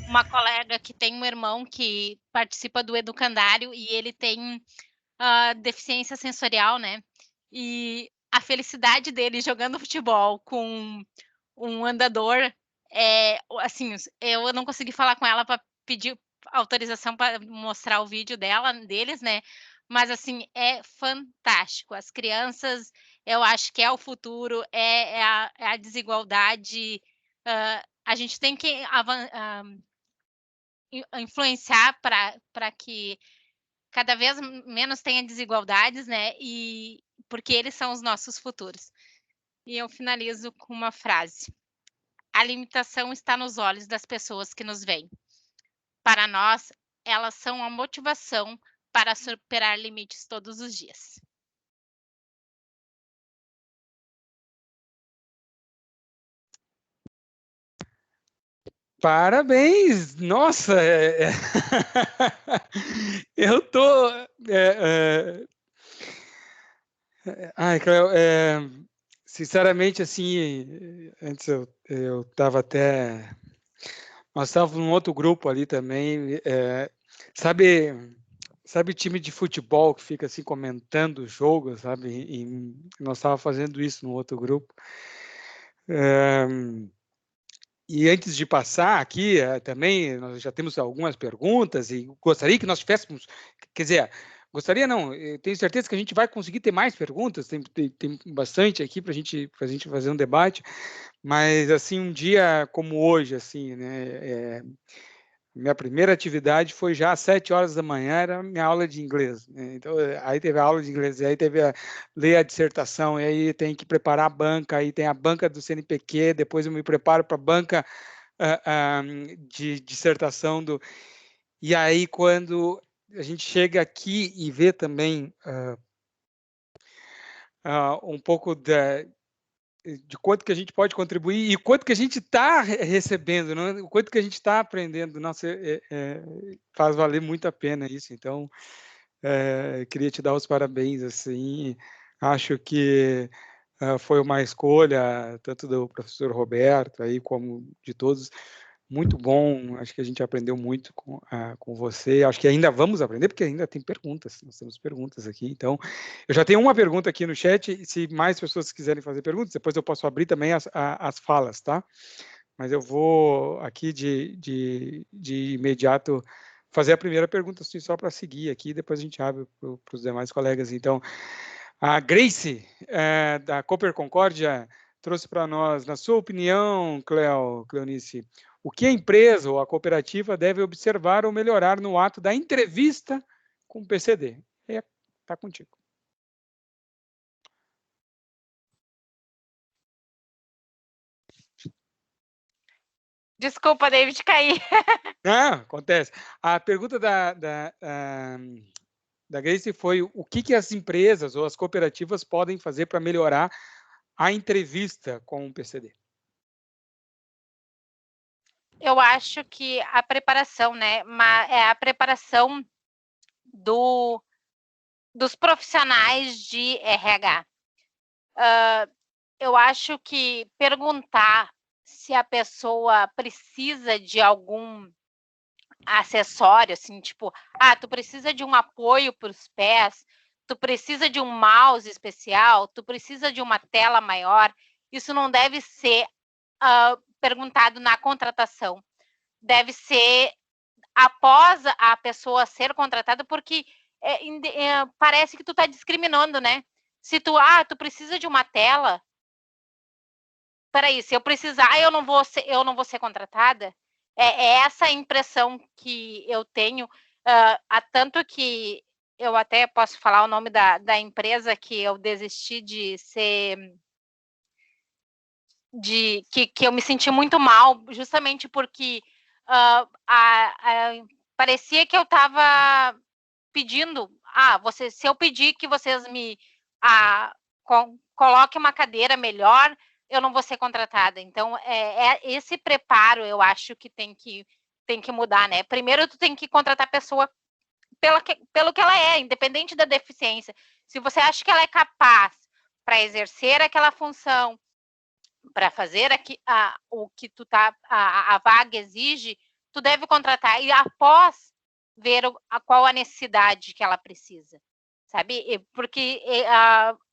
S4: uma colega que tem um irmão que participa do educandário e ele tem deficiência sensorial, né? E a felicidade dele jogando futebol com um andador assim, eu não consegui falar com ela para pedir autorização para mostrar o vídeo deles, né? Mas assim, é fantástico. As crianças, eu acho que é o futuro, é a desigualdade. A gente tem que influenciar para que cada vez menos tenha desigualdades, né? E porque eles são os nossos futuros. E eu finalizo com uma frase: a limitação está nos olhos das pessoas que nos veem. Para nós, elas são a motivação para superar limites todos os dias.
S3: Parabéns! Nossa, eu tô. Ai, Cleo, sinceramente, assim, antes eu estava até. Nós estávamos num outro grupo ali também. Sabe time de futebol que fica assim comentando o jogo, sabe? E nós estávamos fazendo isso no outro grupo. E antes de passar aqui, também, nós já temos algumas perguntas e gostaria que nós tivéssemos, quer dizer, gostaria não, eu tenho certeza que a gente vai conseguir ter mais perguntas, tem bastante aqui para a gente fazer um debate, mas assim, um dia como hoje, assim, né, minha primeira atividade foi já às 7 horas da manhã, era minha aula de inglês, né? Então, aí teve a aula de inglês, aí teve ler a dissertação, e aí tem que preparar a banca, aí tem a banca do CNPq, depois eu me preparo para a banca de dissertação E aí, quando a gente chega aqui e vê também um pouco de quanto que a gente pode contribuir e quanto que a gente está recebendo, né? O quanto que a gente está aprendendo, nossa, faz valer muito a pena isso. Então, queria te dar os parabéns, assim, acho que foi uma escolha tanto do professor Roberto aí como de todos, muito bom, acho que a gente aprendeu muito com você, acho que ainda vamos aprender, porque ainda tem perguntas, nós temos perguntas aqui, então, eu já tenho uma pergunta aqui no chat, se mais pessoas quiserem fazer perguntas, depois eu posso abrir também as falas, tá? Mas eu vou aqui de imediato fazer a primeira pergunta, assim, só para seguir aqui, depois a gente abre para os demais colegas, então, a Grace, da Cooper Concórdia, trouxe para nós, na sua opinião, Cleonice, o que a empresa ou a cooperativa deve observar ou melhorar no ato da entrevista com o PCD? Está contigo.
S4: Desculpa, David, caí.
S3: Não, acontece. A pergunta da Grace foi o que as empresas ou as cooperativas podem fazer para melhorar a entrevista com o PCD?
S4: Eu acho que a preparação, né? É a preparação dos profissionais de RH. Eu acho que perguntar se a pessoa precisa de algum acessório, assim, tipo, tu precisa de um apoio para os pés, tu precisa de um mouse especial, tu precisa de uma tela maior, isso não deve ser perguntado na contratação, deve ser após a pessoa ser contratada, porque parece que tu tá discriminando, né? Se tu precisa de uma tela, peraí, se eu precisar, eu não vou ser contratada? É essa a impressão que eu tenho, tanto que eu até posso falar o nome da empresa que eu desisti de ser, que eu me senti muito mal, justamente porque parecia que eu estava pedindo, se eu pedir que vocês me coloquem uma cadeira melhor, eu não vou ser contratada. Então, esse preparo, eu acho que tem que mudar, né? Primeiro, tu tem que contratar a pessoa pelo que ela é, independente da deficiência. Se você acha que ela é capaz para exercer aquela função, para fazer o que a vaga exige, tu deve contratar. E após ver qual a necessidade que ela precisa, sabe? Porque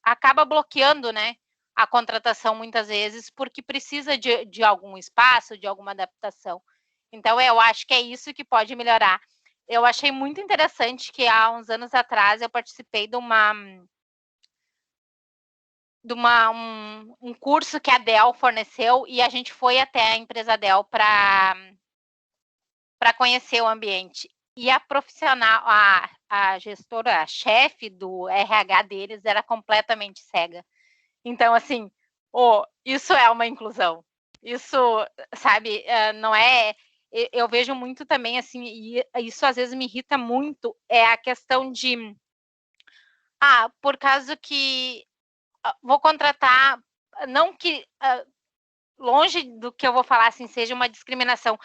S4: acaba bloqueando, né, a contratação muitas vezes, porque precisa de algum espaço, de alguma adaptação. Então, eu acho que é isso que pode melhorar. Eu achei muito interessante que há uns anos atrás eu participei de um curso que a Dell forneceu e a gente foi até a empresa Dell para conhecer o ambiente. E a profissional, a gestora, a chefe do RH deles era completamente cega. Então, assim, isso é uma inclusão. Isso, sabe, não é... Eu vejo muito também, assim, e isso às vezes me irrita muito, é a questão de... por causa que vou contratar, não que... longe do que eu vou falar, assim, seja uma discriminação.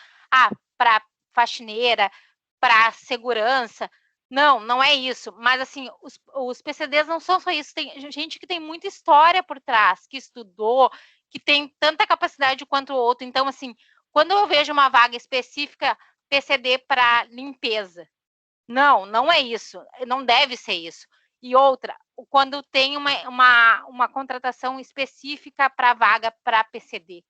S4: Para faxineira, para segurança. Não é isso. Mas, assim, os PCDs não são só isso. Tem gente que tem muita história por trás, que estudou, que tem tanta capacidade quanto o outro. Então, assim, quando eu vejo uma vaga específica PCD para limpeza, não é isso. Não deve ser isso. E outra, quando tem uma contratação específica para vaga para PCD.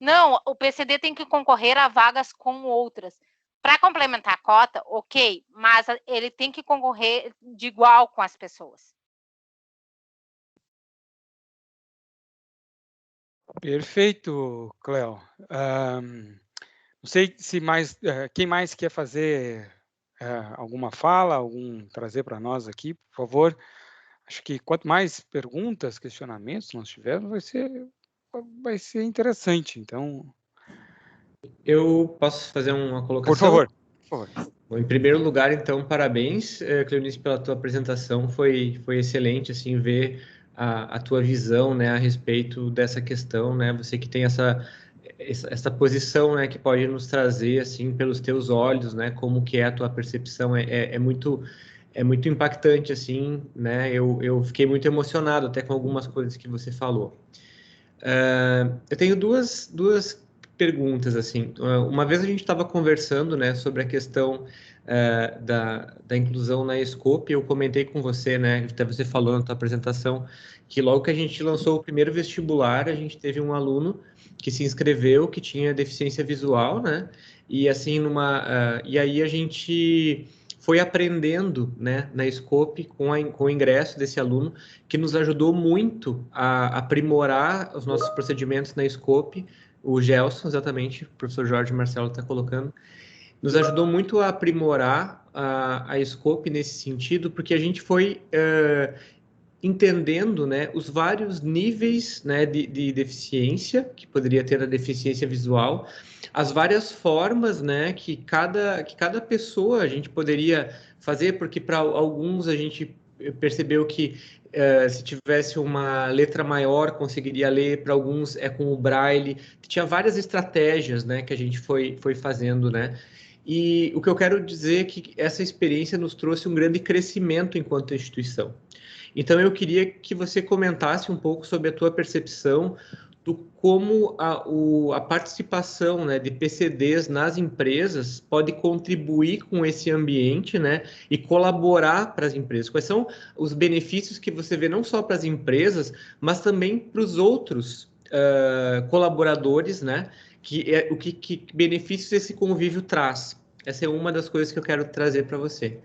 S4: Não, o PCD tem que concorrer a vagas com outras. Para complementar a cota, ok, mas ele tem que concorrer de igual com as pessoas.
S3: Perfeito, Cléo. Não sei se quem mais quer fazer alguma fala, trazer para nós aqui, por favor. Acho que quanto mais perguntas, questionamentos nós tivermos, vai ser interessante. Então,
S2: eu posso fazer uma colocação?
S3: Por favor.
S2: Bom, em primeiro lugar, então, parabéns, Cleonice, pela tua apresentação. Foi excelente, assim, ver a tua visão, né, a respeito dessa questão, né? Você que tem essa posição, né, que pode nos trazer, assim, pelos teus olhos, né, como que é a tua percepção. É muito impactante, assim, né? Eu fiquei muito emocionado até com algumas coisas que você falou. Eu tenho duas perguntas, assim. Uma vez a gente estava conversando, né, sobre a questão da inclusão na Scope. Eu comentei com você, né, até você falou na tua apresentação, que logo que a gente lançou o primeiro vestibular, a gente teve um aluno que se inscreveu, que tinha deficiência visual, né, e assim, e aí a gente foi aprendendo, né, na Scope com o ingresso desse aluno, que nos ajudou muito a aprimorar os nossos procedimentos na Scope. O Gelson, exatamente, o professor Jorge Marcelo está colocando, nos ajudou muito a aprimorar a Scope nesse sentido, porque a gente foi entendendo, né, os vários níveis, né, de deficiência que poderia ter na deficiência visual, as várias formas, né, que cada pessoa a gente poderia fazer, porque para alguns a gente percebeu que se tivesse uma letra maior conseguiria ler, para alguns é com o braille. Tinha várias estratégias, né, que a gente foi fazendo, né. E o que eu quero dizer é que essa experiência nos trouxe um grande crescimento enquanto instituição. Então, eu queria que você comentasse um pouco sobre a tua percepção do como a participação, né, de PCDs nas empresas pode contribuir com esse ambiente, né, e colaborar para as empresas. Quais são os benefícios que você vê não só para as empresas, mas também para os outros colaboradores, né, que benefícios esse convívio traz? Essa é uma das coisas que eu quero trazer para você.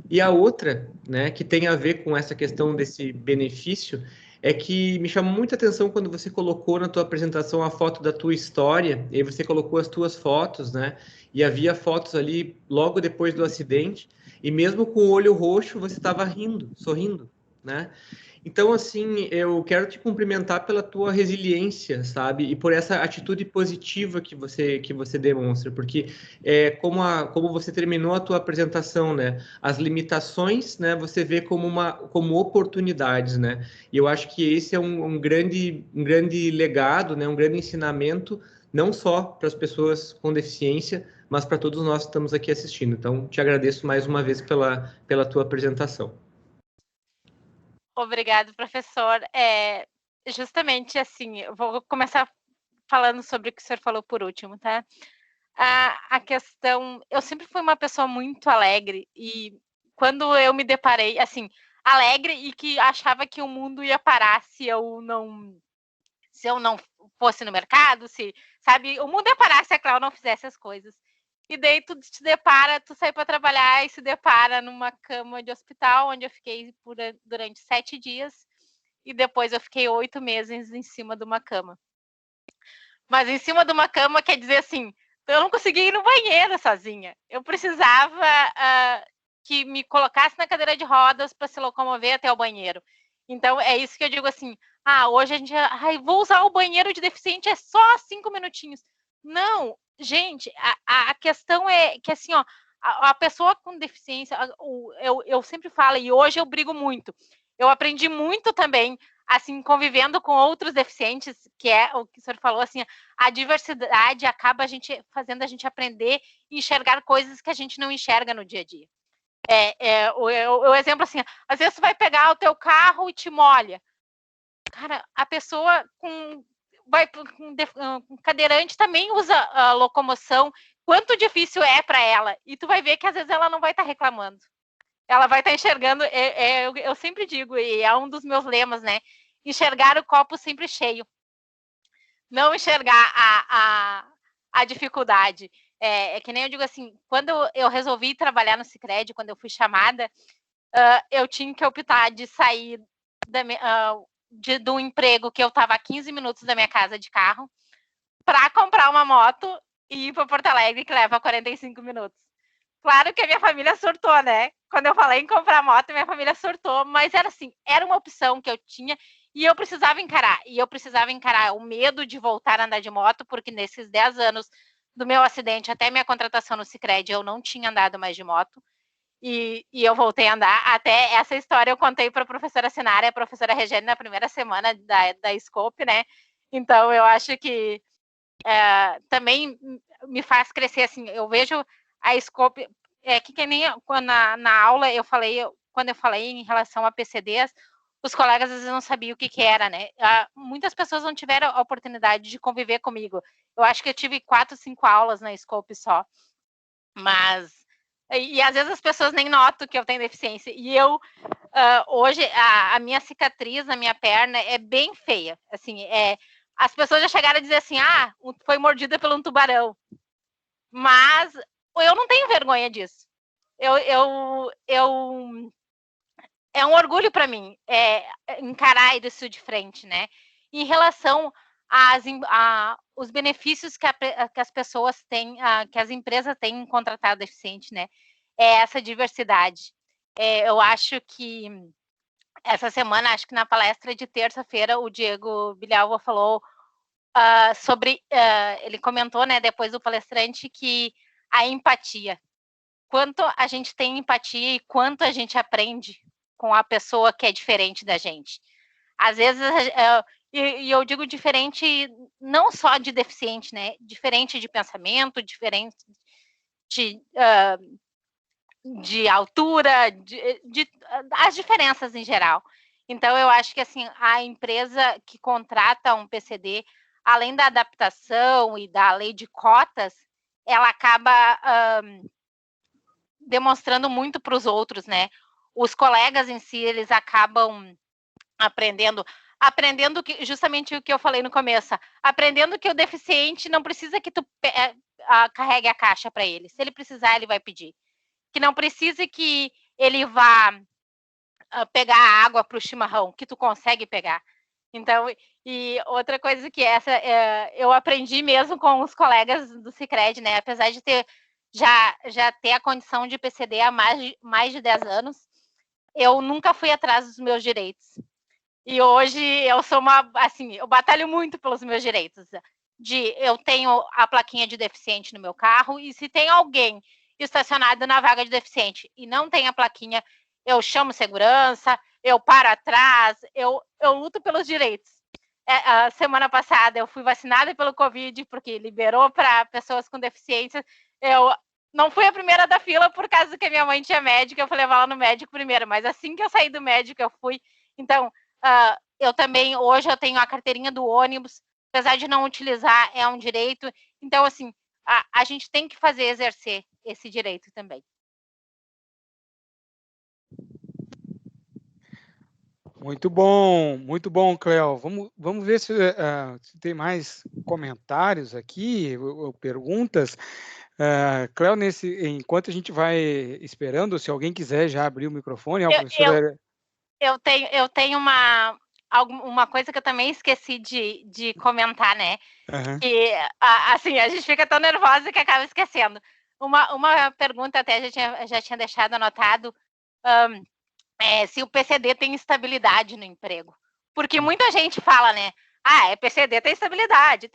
S2: E a outra, né, que tem a ver com essa questão desse benefício, é que me chamou muita atenção quando você colocou na tua apresentação a foto da tua história, e aí você colocou as tuas fotos, né? E havia fotos ali logo depois do acidente, e mesmo com o olho roxo, você estava rindo, sorrindo, né? Então, assim, eu quero te cumprimentar pela tua resiliência, sabe? E por essa atitude positiva que você demonstra, porque como você terminou a tua apresentação, né? As limitações, né? Você vê como oportunidades, né? E eu acho que esse é um grande legado, né? Um grande ensinamento, não só para as pessoas com deficiência, mas para todos nós que estamos aqui assistindo. Então, te agradeço mais uma vez pela tua apresentação.
S4: Obrigado, professor. Justamente assim, eu vou começar falando sobre o que o senhor falou por último, tá? A questão... Eu sempre fui uma pessoa muito alegre e quando eu me deparei, assim, alegre e que achava que o mundo ia parar se eu não fosse no mercado, sabe? O mundo ia parar se a Cláudia não fizesse as coisas. E daí tu sai para trabalhar e se depara numa cama de hospital, onde eu fiquei durante 7 dias, e depois eu fiquei 8 meses em cima de uma cama. Mas em cima de uma cama quer dizer assim, eu não conseguia ir no banheiro sozinha. Eu precisava que me colocasse na cadeira de rodas para se locomover até o banheiro. Então, é isso que eu digo assim, hoje a gente... vou usar o banheiro de deficiente, é só 5 minutinhos. Não, gente, a questão é que assim, ó, a pessoa com deficiência, eu sempre falo, e hoje eu brigo muito, eu aprendi muito também, assim, convivendo com outros deficientes, que é o que o senhor falou, assim, a diversidade acaba fazendo a gente aprender e enxergar coisas que a gente não enxerga no dia a dia. O exemplo assim, às vezes você vai pegar o teu carro e te molha. Cara, a pessoa com cadeirante também usa a locomoção. Quanto difícil é para ela? E tu vai ver que às vezes ela não vai estar reclamando. Ela vai estar enxergando, eu sempre digo, e é um dos meus lemas, né? Enxergar o copo sempre cheio. Não enxergar a dificuldade. É que nem eu digo assim, quando eu resolvi trabalhar no Sicredi, quando eu fui chamada, eu tinha que optar de sair do emprego que eu estava a 15 minutos da minha casa de carro para comprar uma moto e ir para Porto Alegre, que leva 45 minutos. Claro que a minha família surtou, né? Quando eu falei em comprar moto, minha família surtou, mas era assim, era uma opção que eu tinha e eu precisava encarar. E eu precisava encarar o medo de voltar a andar de moto, porque nesses 10 anos do meu acidente até minha contratação no Sicredi, eu não tinha andado mais de moto. E eu voltei a andar. Até essa história eu contei para a professora Sinara e a professora Regiane na primeira semana da Scope, né? Então, eu acho que também me faz crescer, assim, eu vejo a Scope, que nem na aula quando eu falei em relação a PCDs, os colegas às vezes não sabiam o que era, né? Muitas pessoas não tiveram a oportunidade de conviver comigo. Eu acho que eu tive 4, 5 aulas na Scope só. Mas... E às vezes as pessoas nem notam que eu tenho deficiência. E eu, hoje, a minha cicatriz na minha perna é bem feia. Assim, as pessoas já chegaram a dizer assim, foi mordida por um tubarão. Mas eu não tenho vergonha disso. É um orgulho para mim encarar isso de frente, né? Em relação os benefícios que as pessoas têm, que as empresas têm em contratar deficiente, né? É essa diversidade. Eu acho que essa semana, acho que na palestra de terça-feira, o Diego Bilhalva falou sobre, ele comentou, né, depois do palestrante, que a empatia. Quanto a gente tem empatia e quanto a gente aprende com a pessoa que é diferente da gente. Às vezes, e eu digo diferente não só de deficiente, né? Diferente de pensamento, diferente de altura, as diferenças em geral. Então, eu acho que assim, a empresa que contrata um PCD, além da adaptação e da lei de cotas, ela acaba demonstrando muito para os outros, né? Os colegas em si, eles acabam aprendendo que, justamente o que eu falei no começo, aprendendo que o deficiente não precisa que tu carregue a caixa para ele. Se ele precisar, ele vai pedir. Que não precise que ele vá pegar água para o chimarrão, que tu consegue pegar. Então, e outra coisa que eu aprendi mesmo com os colegas do Sicredi, né? Apesar de já ter a condição de PCD há mais de 10 anos, eu nunca fui atrás dos meus direitos. E hoje eu sou eu batalho muito pelos meus direitos. Eu tenho a plaquinha de deficiente no meu carro, e se tem alguém estacionado na vaga de deficiente e não tem a plaquinha, eu chamo segurança, eu paro atrás, eu luto pelos direitos. A semana passada eu fui vacinada pelo Covid, porque liberou para pessoas com deficiência. Eu não fui a primeira da fila por causa que a minha mãe tinha médico, eu fui levar ela no médico primeiro, mas assim que eu saí do médico eu fui. Então, eu também, hoje eu tenho a carteirinha do ônibus, apesar de não utilizar, é um direito. Então, assim, a gente tem que exercer esse direito também.
S3: Muito bom, Cléo. Vamos ver se tem mais comentários aqui, ou perguntas. Cléo, enquanto a gente vai esperando, se alguém quiser já abrir o microfone, a professora...
S4: Eu tenho uma coisa que eu também esqueci de comentar, né?
S3: Uhum.
S4: Que, assim, a gente fica tão nervosa que acaba esquecendo. Uma pergunta até já tinha deixado anotado, se o PCD tem estabilidade no emprego. Porque muita gente fala, né? PCD tem estabilidade.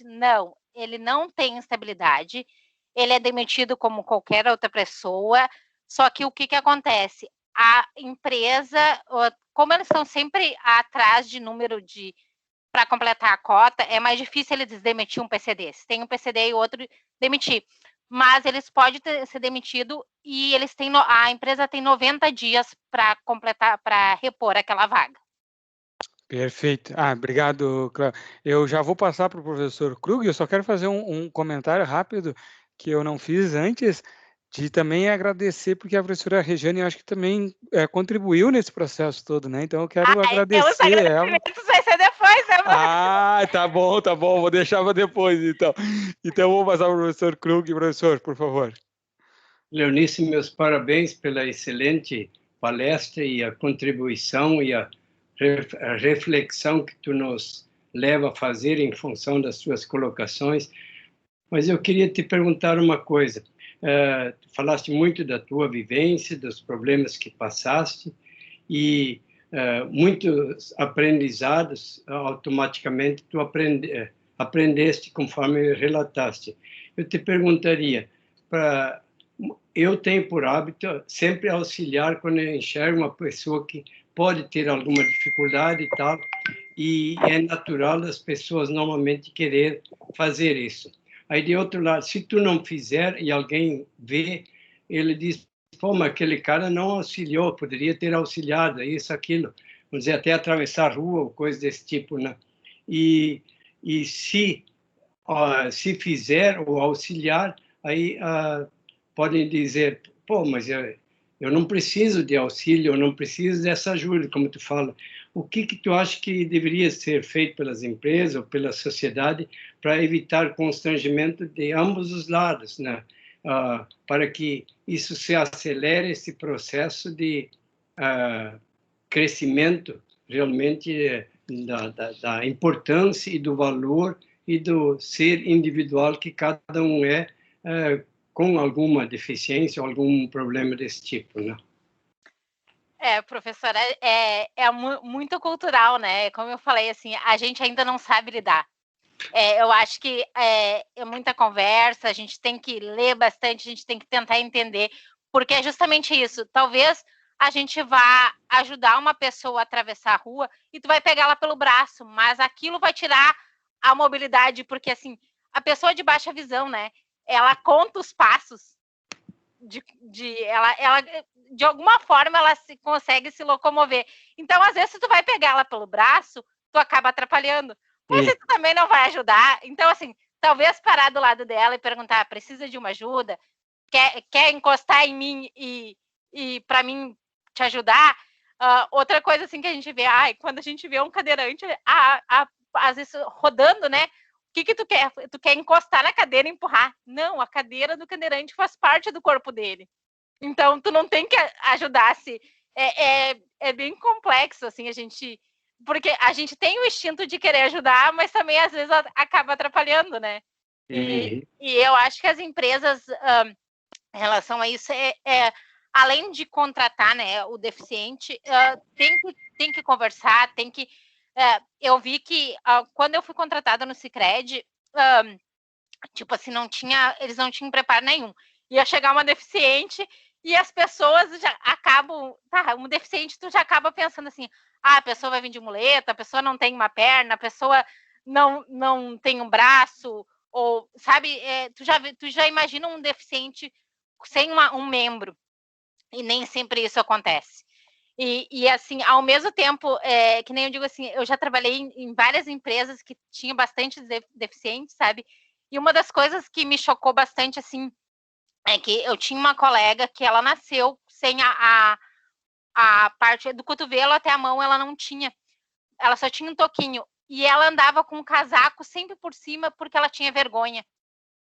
S4: Não, ele não tem estabilidade. Ele é demitido como qualquer outra pessoa. Só que o que acontece? A empresa, como eles estão sempre atrás de número para completar a cota, é mais difícil eles demitir um PCD. Se tem um PCD e outro, demitir. Mas eles podem ser demitidos e a empresa tem 90 dias para completar, para repor aquela vaga.
S3: Perfeito. Obrigado, Cléo. Eu já vou passar para o professor Krug, eu só quero fazer um comentário rápido que eu não fiz antes, de também agradecer, porque a professora Regiane, eu acho que também contribuiu nesse processo todo, né? Então eu quero agradecer
S4: os agradecimentos vai ser depois, né?
S3: Tá bom, vou deixar para depois, então. Então vou passar para o professor Krug. Professor, por favor.
S6: Leonice, meus parabéns pela excelente palestra e a contribuição e a reflexão que tu nos leva a fazer em função das suas colocações. Mas eu queria te perguntar uma coisa. Tu falaste muito da tua vivência, dos problemas que passaste, e muitos aprendizados automaticamente tu aprendeste conforme relataste. Eu te perguntaria, eu tenho por hábito sempre auxiliar quando eu enxergo uma pessoa que pode ter alguma dificuldade e tal, e é natural das pessoas normalmente querer fazer isso. Aí, de outro lado, se tu não fizer e alguém vê, ele diz, pô, mas aquele cara não auxiliou, poderia ter auxiliado, isso, aquilo. Vamos dizer, até atravessar a rua ou coisa desse tipo, né? E se fizer ou auxiliar, aí podem dizer, pô, mas eu não preciso de auxílio, eu não preciso dessa ajuda, como tu fala. O que tu acha que deveria ser feito pelas empresas ou pela sociedade para evitar constrangimento de ambos os lados, né? Para que isso se acelere, esse processo de crescimento realmente da importância e do valor e do ser individual que cada um é com alguma deficiência ou algum problema desse tipo, né?
S4: Professora, muito cultural, né? Como eu falei, assim, a gente ainda não sabe lidar. Eu acho que é muita conversa, a gente tem que ler bastante, a gente tem que tentar entender, porque é justamente isso. Talvez a gente vá ajudar uma pessoa a atravessar a rua e tu vai pegar ela pelo braço, mas aquilo vai tirar a mobilidade, porque, assim, a pessoa de baixa visão, né? Ela conta os passos, ela de alguma forma ela consegue se locomover. Então, às vezes, se tu vai pegar ela pelo braço, tu acaba atrapalhando. Mas se tu também não vai ajudar, então, assim, talvez parar do lado dela e perguntar, precisa de uma ajuda? Quer encostar em mim e para mim te ajudar? Outra coisa, assim, que a gente vê, quando a gente vê um cadeirante, às vezes, rodando, né? O que tu quer? Tu quer encostar na cadeira e empurrar? Não, a cadeira do cadeirante faz parte do corpo dele. Então, tu não tem que ajudar é bem complexo, assim, porque a gente tem o instinto de querer ajudar, mas também às vezes acaba atrapalhando, né? E eu acho que as empresas, em relação a isso, além de contratar, né, o deficiente, tem que conversar, tem que... eu vi que quando eu fui contratada no Sicredi, tipo assim, eles não tinham preparo nenhum. Ia chegar uma deficiente e as pessoas já acabam... Tá, um deficiente, tu já acaba pensando assim, a pessoa vai vir de muleta, a pessoa não tem uma perna, a pessoa não tem um braço, ou, sabe, tu já imagina um deficiente sem um membro, e nem sempre isso acontece. E assim, ao mesmo tempo, que nem eu digo assim, eu já trabalhei em várias empresas que tinham bastante deficientes, sabe? E uma das coisas que me chocou bastante, assim, é que eu tinha uma colega que ela nasceu sem a parte do cotovelo até a mão, ela não tinha. Ela só tinha um toquinho. E ela andava com um casaco sempre por cima porque ela tinha vergonha.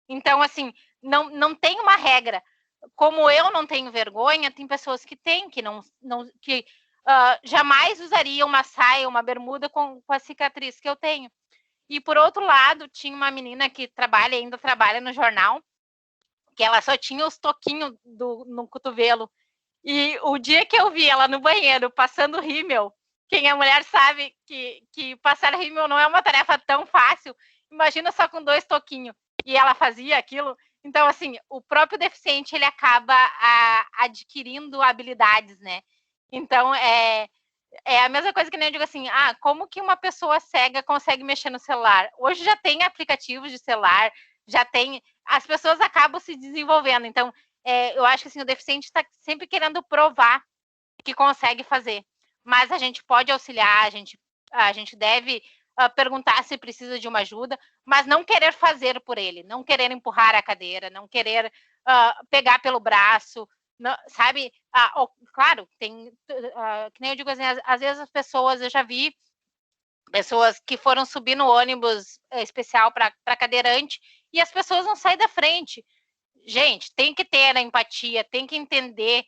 S4: Então, assim, não tem uma regra. Como eu não tenho vergonha, tem pessoas que têm, que jamais usariam uma saia, uma bermuda com a cicatriz que eu tenho. E, por outro lado, tinha uma menina que ainda trabalha no jornal, que ela só tinha os toquinhos no cotovelo. E o dia que eu vi ela no banheiro passando rímel, quem é mulher sabe que passar rímel não é uma tarefa tão fácil, imagina só com 2 toquinhos. E ela fazia aquilo. Então, assim, o próprio deficiente, ele acaba adquirindo habilidades, né? Então, é a mesma coisa que nem eu digo assim, como que uma pessoa cega consegue mexer no celular? Hoje já tem aplicativos de celular, as pessoas acabam se desenvolvendo. Então, eu acho que assim, o deficiente está sempre querendo provar que consegue fazer. Mas a gente pode auxiliar, a gente deve perguntar se precisa de uma ajuda, mas não querer fazer por ele, não querer empurrar a cadeira, não querer pegar pelo braço, não, sabe? Claro, tem, que nem eu digo assim, às vezes as pessoas, eu já vi pessoas que foram subir no ônibus especial para cadeirante e as pessoas não saem da frente. Gente, tem que ter a empatia, tem que entender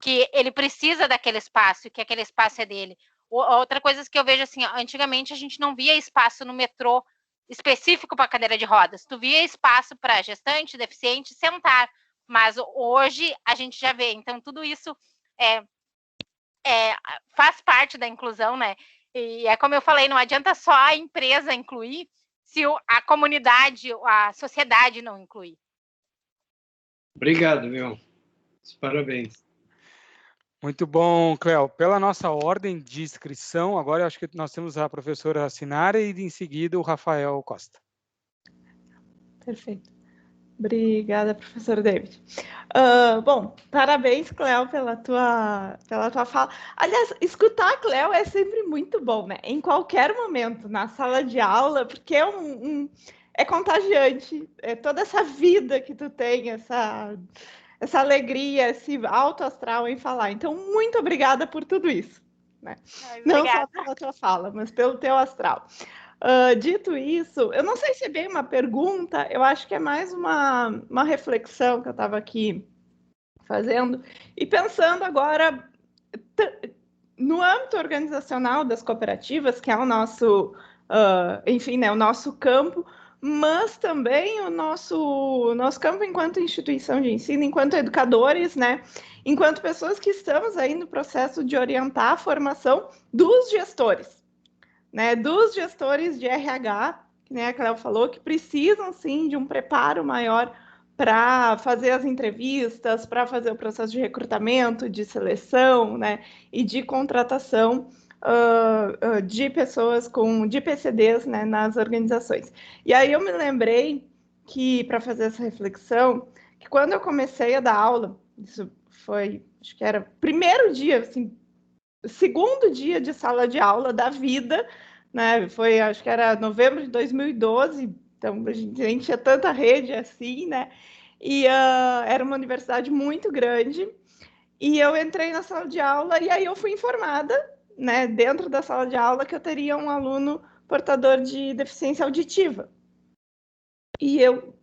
S4: que ele precisa daquele espaço e que aquele espaço é dele. Outra coisa que eu vejo assim, antigamente a gente não via espaço no metrô específico para cadeira de rodas. Tu via espaço para gestante, deficiente sentar, mas hoje a gente já vê. Então tudo isso faz parte da inclusão, né? E é como eu falei, não adianta só a empresa incluir se a comunidade, a sociedade não incluir.
S6: Obrigado, meu. Parabéns.
S3: Muito bom, Cléo. Pela nossa ordem de inscrição, agora eu acho que nós temos a professora Sinara e em seguida o Rafael Costa.
S1: Perfeito. Obrigada, professor David. Bom, parabéns, Cléo, pela tua fala. Aliás, escutar a Cléo é sempre muito bom, né? Em qualquer momento, na sala de aula, porque é contagiante. É toda essa vida que tu tem, essa alegria, esse alto astral em falar. Então, muito obrigada por tudo isso. Né? Não só pela tua fala, mas pelo teu astral. Dito isso, eu não sei se é bem uma pergunta, eu acho que é mais uma reflexão que eu estava aqui fazendo e pensando agora no âmbito organizacional das cooperativas, que é o nosso, enfim, né, o nosso campo, mas também o nosso campo enquanto instituição de ensino, enquanto educadores, né, enquanto pessoas que estamos aí no processo de orientar a formação dos gestores. Né, dos gestores de RH, que nem a Cléo falou, que precisam, sim, de um preparo maior para fazer as entrevistas, para fazer o processo de recrutamento, de seleção, né, e de contratação de pessoas de PCDs, né, nas organizações. E aí eu me lembrei que, para fazer essa reflexão, que quando eu comecei a dar aula, isso foi, acho que era primeiro dia, assim, segundo dia de sala de aula da vida, né? Foi, acho que era novembro de 2012, então a gente nem tinha tanta rede assim, né? E era uma universidade muito grande, e eu entrei na sala de aula, e aí eu fui informada, né, dentro da sala de aula, que eu teria um aluno portador de deficiência auditiva. E eu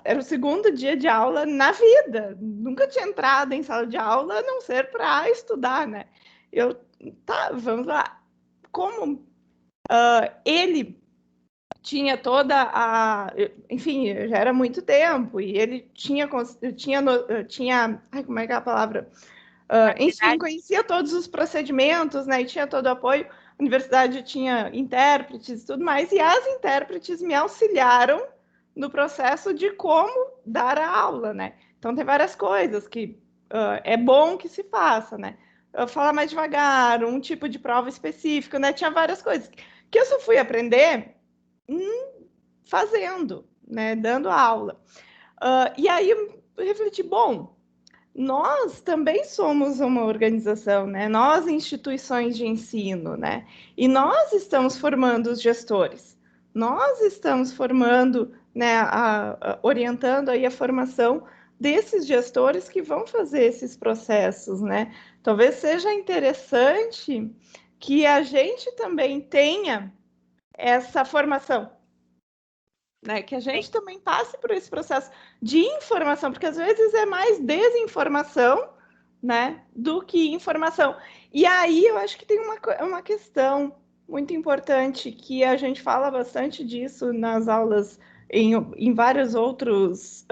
S1: era o segundo dia de aula na vida. Nunca tinha entrado em sala de aula a não ser para estudar, né? Vamos lá. Como ele tinha toda a... Enfim, já era muito tempo, e ele tinha como é que é a palavra? Enfim, conhecia todos os procedimentos, né? E tinha todo o apoio. A universidade tinha intérpretes e tudo mais, e as intérpretes me auxiliaram no processo de como dar a aula, né? Então, tem várias coisas que é bom que se faça, né? Falar mais devagar, um tipo de prova específico, né? Tinha várias coisas que eu só fui aprender fazendo, né? Dando aula. E aí eu refleti, bom, nós também somos uma organização, né? Nós, instituições de ensino, né? E nós estamos formando os gestores. Nós estamos formando, né, orientando aí a formação desses gestores que vão fazer esses processos, né? Talvez seja interessante que a gente também tenha essa formação, né? Que a gente também passe por esse processo de informação, porque às vezes é mais desinformação, né, do que informação. E aí eu acho que tem uma questão muito importante, que a gente fala bastante disso nas aulas, em vários outros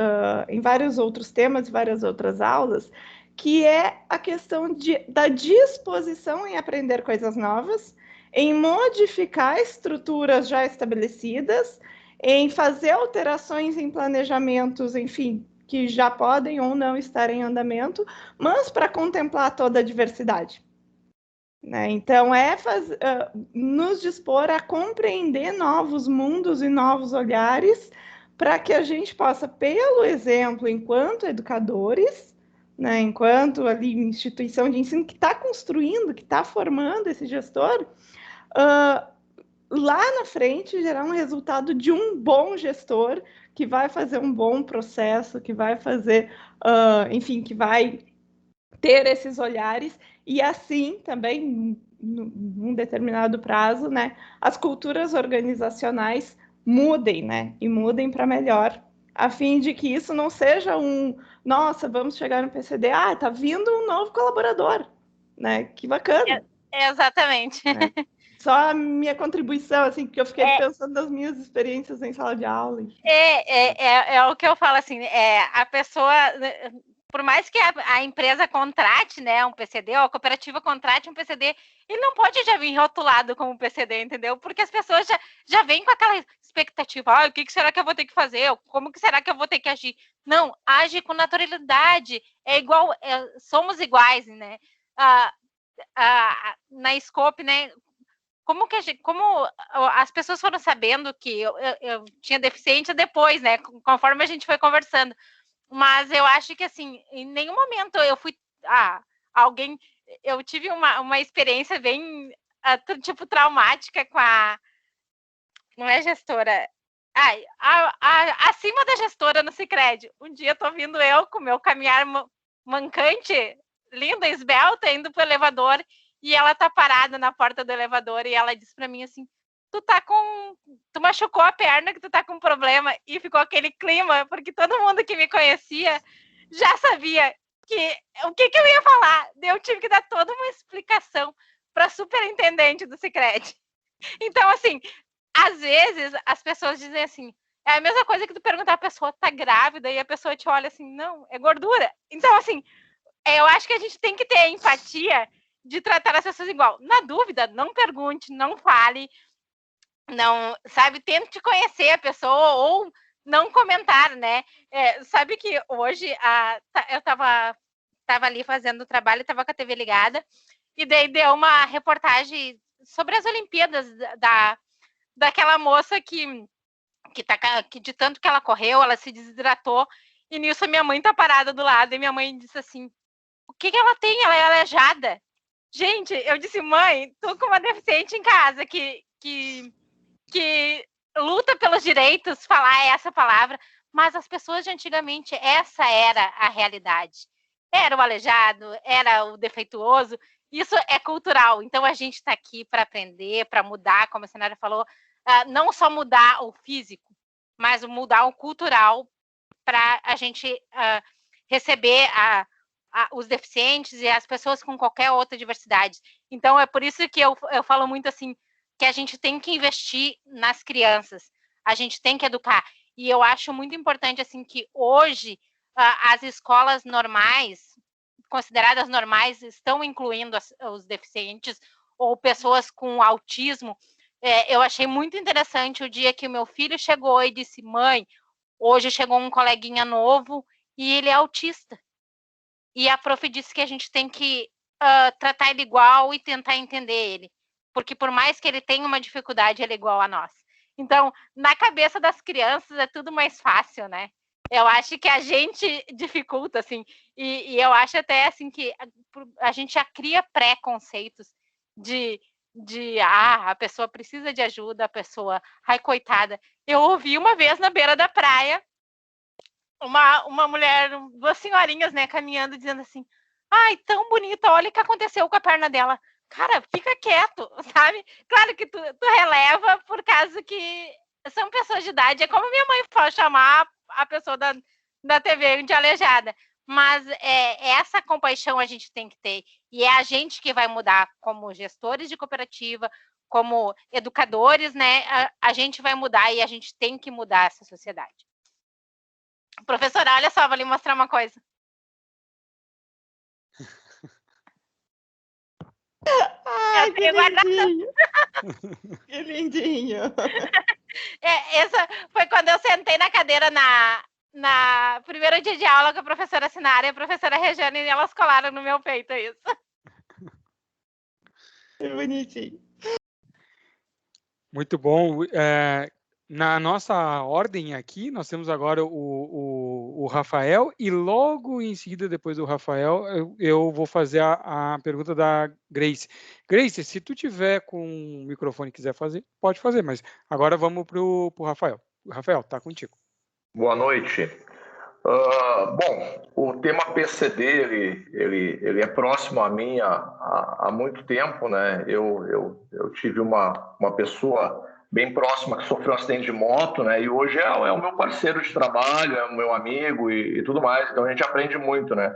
S1: temas, várias outras aulas, que é a questão da disposição em aprender coisas novas, em modificar estruturas já estabelecidas, em fazer alterações em planejamentos, enfim, que já podem ou não estar em andamento, mas para contemplar toda a diversidade. Né? Então, nos dispor a compreender novos mundos e novos olhares, para que a gente possa, pelo exemplo, enquanto educadores, né, enquanto ali instituição de ensino que está construindo, que está formando esse gestor, lá na frente gerar um resultado de um bom gestor que vai fazer um bom processo, que vai fazer, enfim, que vai ter esses olhares, e assim também, num determinado prazo, né, as culturas organizacionais mudem, né, e mudem para melhor, a fim de que isso não seja nossa, vamos chegar no PCD, tá vindo um novo colaborador, né, que bacana.
S4: Exatamente.
S1: Né? Só a minha contribuição, assim, porque eu fiquei pensando nas minhas experiências em sala de aula.
S4: É o que eu falo, assim, a pessoa, por mais que a empresa contrate, né, um PCD, ou a cooperativa contrate um PCD, ele não pode já vir rotulado como PCD, entendeu? Porque as pessoas já vêm com aquela expectativa, o que será que eu vou ter que fazer? Como que será que eu vou ter que agir? Não, age com naturalidade, igual, somos iguais, né? Na Scope, né? Como as pessoas foram sabendo que eu tinha deficiência depois, né? Conforme a gente foi conversando. Mas eu acho que, assim, em nenhum momento eu fui... Eu tive uma experiência bem, tipo, traumática com a... Não é gestora... acima da gestora no Sicredi. Um dia tô vindo eu com meu caminhar mancante, linda, esbelta, indo pro elevador, e ela tá parada na porta do elevador, e ela disse pra mim assim, tu machucou a perna, que tu tá com problema, e ficou aquele clima, porque todo mundo que me conhecia já sabia o que eu ia falar. Eu tive que dar toda uma explicação pra superintendente do Sicredi. Então, assim, às vezes as pessoas dizem assim, é a mesma coisa que tu perguntar a pessoa tá grávida, e a pessoa te olha assim, não, é gordura. Então, assim, eu acho que a gente tem que ter empatia de tratar as pessoas igual. Na dúvida, não pergunte, não fale, não, sabe, tente conhecer a pessoa ou não comentar, né? Sabe que hoje eu tava ali fazendo o trabalho, tava com a TV ligada, e daí deu uma reportagem sobre as Olimpíadas daquela moça que de tanto que ela correu, ela se desidratou, e nisso a minha mãe tá parada do lado, e minha mãe disse assim, o que ela tem? Ela é aleijada. Gente, eu disse, mãe, tô com uma deficiente em casa que luta pelos direitos, falar essa palavra, mas as pessoas de antigamente, essa era a realidade. Era o aleijado, era o defeituoso, isso é cultural. Então, a gente está aqui para aprender, para mudar, como a senhora falou, não só mudar o físico, mas mudar o cultural para a gente receber os deficientes e as pessoas com qualquer outra diversidade. Então, é por isso que eu falo muito assim, que a gente tem que investir nas crianças, a gente tem que educar. E eu acho muito importante assim que hoje as escolas normais, consideradas normais, estão incluindo os deficientes ou pessoas com autismo. Eu achei muito interessante o dia que o meu filho chegou e disse: mãe, hoje chegou um coleguinha novo e ele é autista. E a prof disse que a gente tem que tratar ele igual e tentar entender ele. Porque por mais que ele tenha uma dificuldade, ele é igual a nós. Então, na cabeça das crianças é tudo mais fácil, né? Eu acho que a gente dificulta, assim. E eu acho até, assim, que a gente já cria preconceitos de a pessoa precisa de ajuda, a pessoa, ai, coitada. Eu ouvi uma vez na beira da praia uma mulher, duas senhorinhas, né, caminhando, dizendo assim: ai, tão bonita, olha o que aconteceu com a perna dela. Cara, fica quieto, sabe? Claro que tu releva por causa que são pessoas de idade. É como minha mãe fala, chamar a pessoa da TV de aleijada. Mas essa compaixão a gente tem que ter. E é a gente que vai mudar como gestores de cooperativa, como educadores, né? A gente vai mudar e a gente tem que mudar essa sociedade. Professora, olha só, vou lhe mostrar uma coisa.
S1: Ai, que lindinho. Que lindinho.
S4: Essa foi quando eu sentei na cadeira na primeiro dia de aula com a professora Sinara e a professora Regiane, e elas colaram no meu peito isso.
S1: Que bonitinho.
S3: Muito bom. Na nossa ordem aqui, nós temos agora o Rafael, e logo em seguida, depois do Rafael, eu vou fazer a pergunta da Grace. Grace, se tu tiver com o microfone e quiser fazer, pode fazer, mas agora vamos para o Rafael. Rafael, tá contigo.
S7: Boa noite. Bom, o tema PCD, ele é próximo a mim há muito tempo, né? Eu tive uma pessoa bem próxima que sofreu um acidente de moto, né? E hoje é o meu parceiro de trabalho, é o meu amigo e tudo mais. Então a gente aprende muito, né?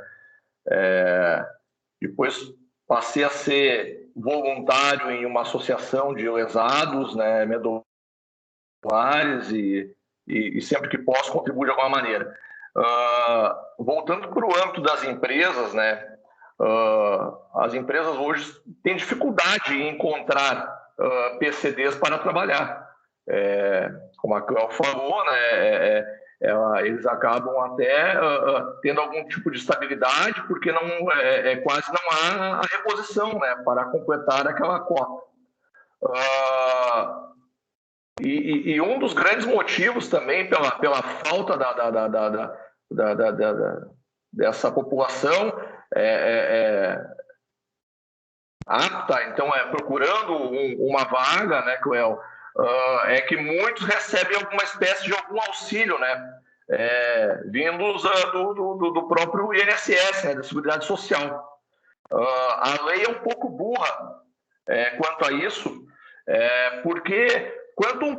S7: Depois passei a ser voluntário em uma associação de lesados, né? Medulares, e sempre que posso contribuo de alguma maneira. Voltando para o âmbito das empresas, né? As empresas hoje têm dificuldade em encontrar PCDs para trabalhar. Como a Cléo falou, né? Eles acabam até tendo algum tipo de estabilidade, porque quase não há a reposição, né? Para completar aquela cota. E um dos grandes motivos também pela falta dessa população apta, então procurando uma vaga, né, Cléo, é que muitos recebem alguma espécie de algum auxílio, né, vindos do próprio INSS, né, da Seguridade Social. A lei é um pouco burra quanto a isso, porque quando um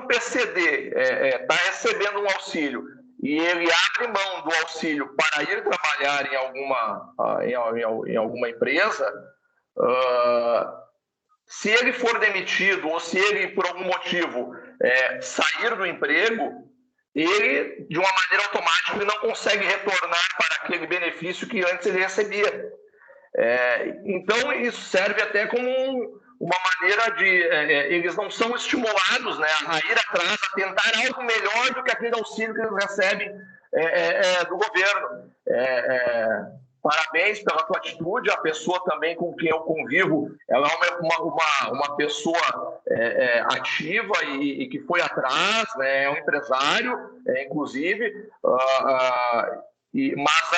S7: PCD está recebendo um auxílio e ele abre mão do auxílio para ir trabalhar em alguma empresa, se ele for demitido ou se ele, por algum motivo, sair do emprego, ele, de uma maneira automática, ele não consegue retornar para aquele benefício que antes ele recebia. Então, isso serve até como uma maneira de... eles não são estimulados, né, a ir atrás, a tentar algo melhor do que aquele auxílio que eles recebem do governo. Parabéns pela tua atitude. A pessoa também com quem eu convivo, ela é uma pessoa ativa e que foi atrás, né, é um empresário, inclusive... mas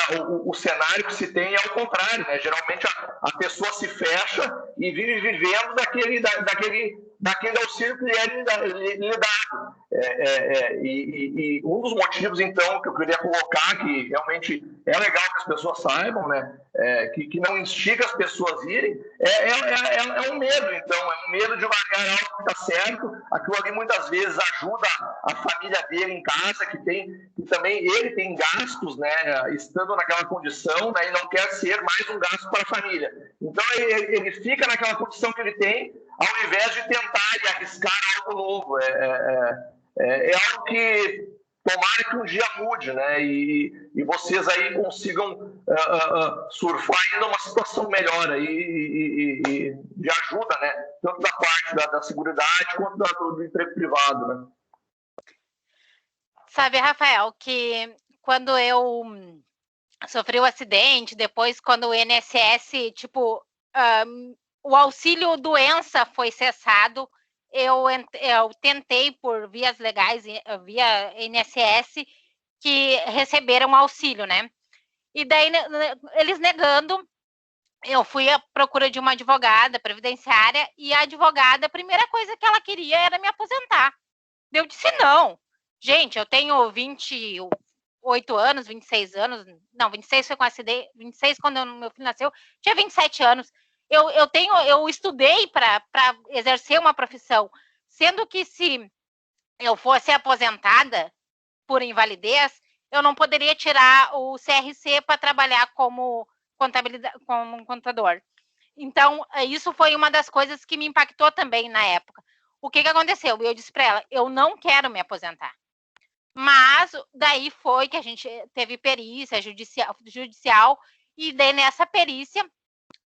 S7: o cenário que se tem é o contrário, né? Geralmente a pessoa se fecha e vive vivendo daquele auxílio que lhe é dado. E um dos motivos, então, que eu queria colocar, que realmente é legal que as pessoas saibam, né? Que não instiga as pessoas a irem, é um medo, então, é um medo de largar algo que está certo. Aquilo ali muitas vezes ajuda a família dele em casa, que também ele tem gastos, né, estando naquela condição, né, e não quer ser mais um gasto para a família. Então, ele fica naquela condição que ele tem, ao invés de tentar e arriscar algo novo. É algo que tomara que um dia mude, né, e vocês aí consigam surfar ainda uma situação melhor aí, e de ajuda, né, tanto da parte da seguridade quanto do emprego privado, né.
S4: Sabe, Rafael, que quando eu sofri o acidente, depois quando o INSS, tipo, o auxílio doença foi cessado, eu tentei por vias legais, via INSS, que receberam auxílio, né? E daí, eles negando, eu fui à procura de uma advogada previdenciária, e a advogada, a primeira coisa que ela queria era me aposentar. Eu disse, não. Gente, eu tenho 28 anos, 26 anos, não, 26 foi com acidente, 26 quando meu filho nasceu, tinha 27 anos. Eu estudei para exercer uma profissão, sendo que se eu fosse aposentada por invalidez, eu não poderia tirar o CRC para trabalhar como contador. Então, isso foi uma das coisas que me impactou também na época. O que aconteceu? Eu disse para ela, eu não quero me aposentar. Mas daí foi que a gente teve perícia judicial, e daí nessa perícia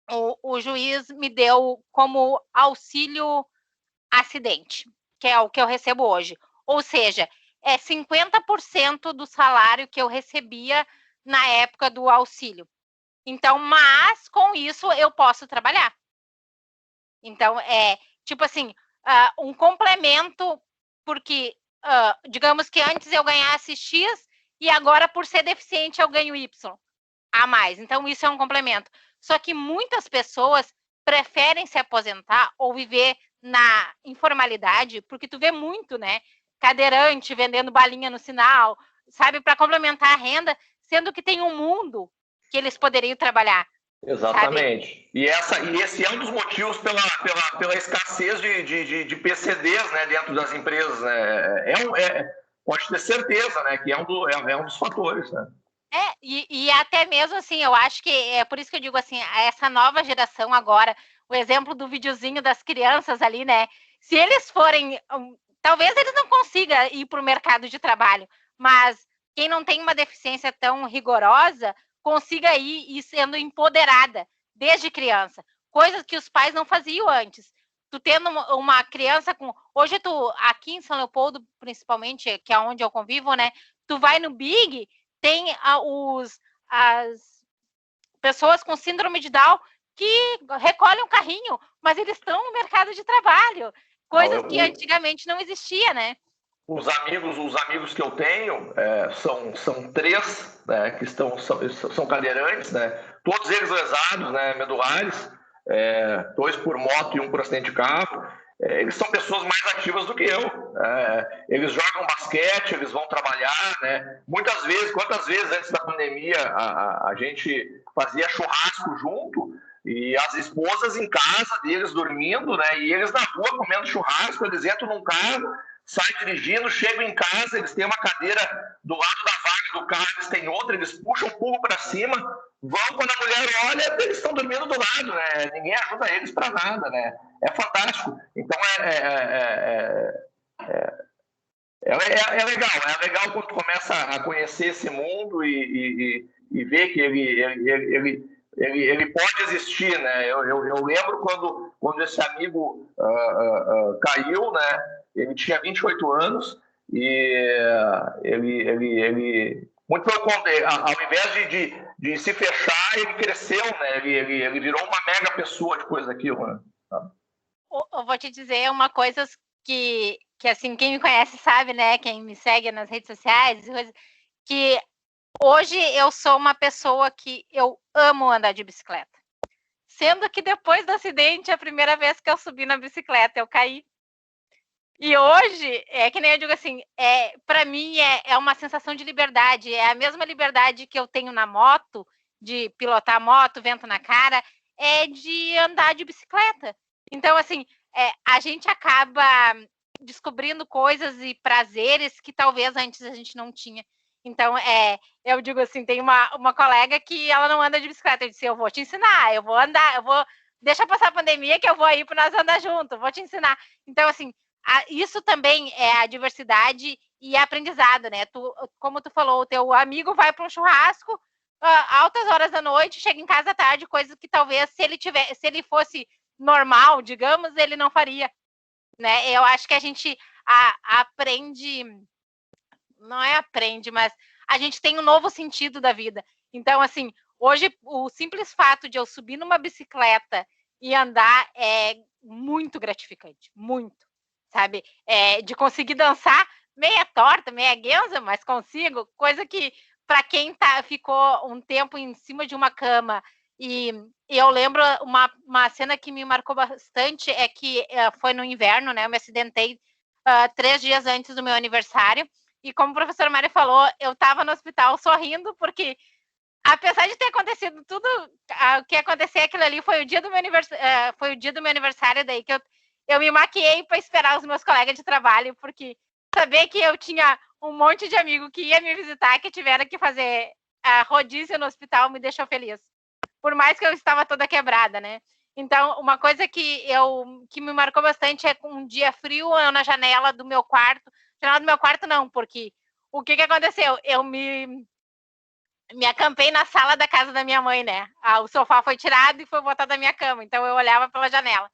S4: o juiz me deu como auxílio acidente, que é o que eu recebo hoje. Ou seja, é 50% do salário que eu recebia na época do auxílio. Então, mas com isso eu posso trabalhar. Então, é tipo assim, um complemento, porque digamos que antes eu ganhasse X e agora, por ser deficiente, eu ganho Y a mais. Então, isso é um complemento. Só que muitas pessoas preferem se aposentar ou viver na informalidade, porque tu vê muito, né? Cadeirante vendendo balinha no sinal, sabe? Para complementar a renda, sendo que tem um mundo que eles poderiam trabalhar.
S7: Exatamente.
S4: Sabe?
S7: E esse é um dos motivos pela escassez de PCDs, né, dentro das empresas. Né? Pode ter certeza, né, que é um dos fatores. Né?
S4: E até mesmo assim, eu acho que é por isso que eu digo assim, essa nova geração agora, o exemplo do videozinho das crianças ali, né? Se eles forem, talvez eles não consigam ir para o mercado de trabalho, mas quem não tem uma deficiência tão rigorosa, consiga ir sendo empoderada desde criança, coisas que os pais não faziam antes. Tu tendo uma criança com... Hoje aqui em São Leopoldo, principalmente, que é onde eu convivo, né? Tu vai no Big, tem as pessoas com síndrome de Down que recolhem um carrinho, mas eles estão no mercado de trabalho, coisas que antigamente não existia, né?
S7: Os amigos que eu tenho são 3, né, que são cadeirantes, né? Todos eles lesados, né, medulares, 2 por moto e 1 por acidente de carro. Eles são pessoas mais ativas do que eu. Eles jogam basquete, eles vão trabalhar, né? Quantas vezes antes da pandemia a gente fazia churrasco junto, e as esposas em casa deles dormindo, né? E eles na rua comendo churrasco, eles entram num carro, saem dirigindo, chegam em casa, eles têm uma cadeira do lado da vaga do carro, eles têm outra, eles puxam um pouco para cima, vão, quando a mulher olha, eles estão dormindo do lado, né? Ninguém ajuda eles para nada, né? É fantástico. Então é legal quando tu começa a conhecer esse mundo e ver que ele pode existir, né? Eu lembro quando esse amigo caiu, né? Ele tinha 28 anos e ele muito pelo contrário, ao invés de se fechar, ele cresceu, né? Ele virou uma mega pessoa depois daquilo, né?
S4: Eu vou te dizer uma coisa que assim, quem me conhece sabe, né? Quem me segue nas redes sociais, que hoje eu sou uma pessoa que eu amo andar de bicicleta. Sendo que depois do acidente, a primeira vez que eu subi na bicicleta, eu caí. E hoje, que nem eu digo assim, para mim é uma sensação de liberdade. É a mesma liberdade que eu tenho na moto, de pilotar a moto, vento na cara, é de andar de bicicleta. Então, assim, a gente acaba descobrindo coisas e prazeres que talvez antes a gente não tinha. Então, eu digo assim, tem uma colega que ela não anda de bicicleta. Eu disse, eu vou te ensinar, eu vou andar, deixa passar a pandemia que eu vou aí para nós andar junto, vou te ensinar. Então, assim, isso também é a diversidade e aprendizado, né? Como tu falou, o teu amigo vai para um churrasco, altas horas da noite, chega em casa à tarde, coisa que talvez se ele fosse normal, digamos, ele não faria, né? Eu acho que a gente aprende, não é aprende, mas a gente tem um novo sentido da vida. Então, assim, hoje o simples fato de eu subir numa bicicleta e andar é muito gratificante, muito, sabe? De conseguir dançar meia torta, meia guenza, mas consigo, coisa que para quem ficou um tempo em cima de uma cama. E eu lembro uma cena que me marcou bastante, é que foi no inverno, né? Eu me acidentei 3 dias antes do meu aniversário, e como o professor Mário falou, eu estava no hospital sorrindo, porque apesar de ter acontecido tudo, o que aconteceu aquilo ali foi o dia do meu aniversário, daí que eu me maquiei para esperar os meus colegas de trabalho, porque saber que eu tinha um monte de amigo que ia me visitar, que tiveram que fazer rodízio no hospital, me deixou feliz. Por mais que eu estava toda quebrada, né? Então, uma coisa que me marcou bastante é um dia frio, eu na janela do meu quarto. Janela do meu quarto não, porque o que aconteceu? Eu me acampei na sala da casa da minha mãe, né? O sofá foi tirado e foi botado na minha cama, então eu olhava pela janela.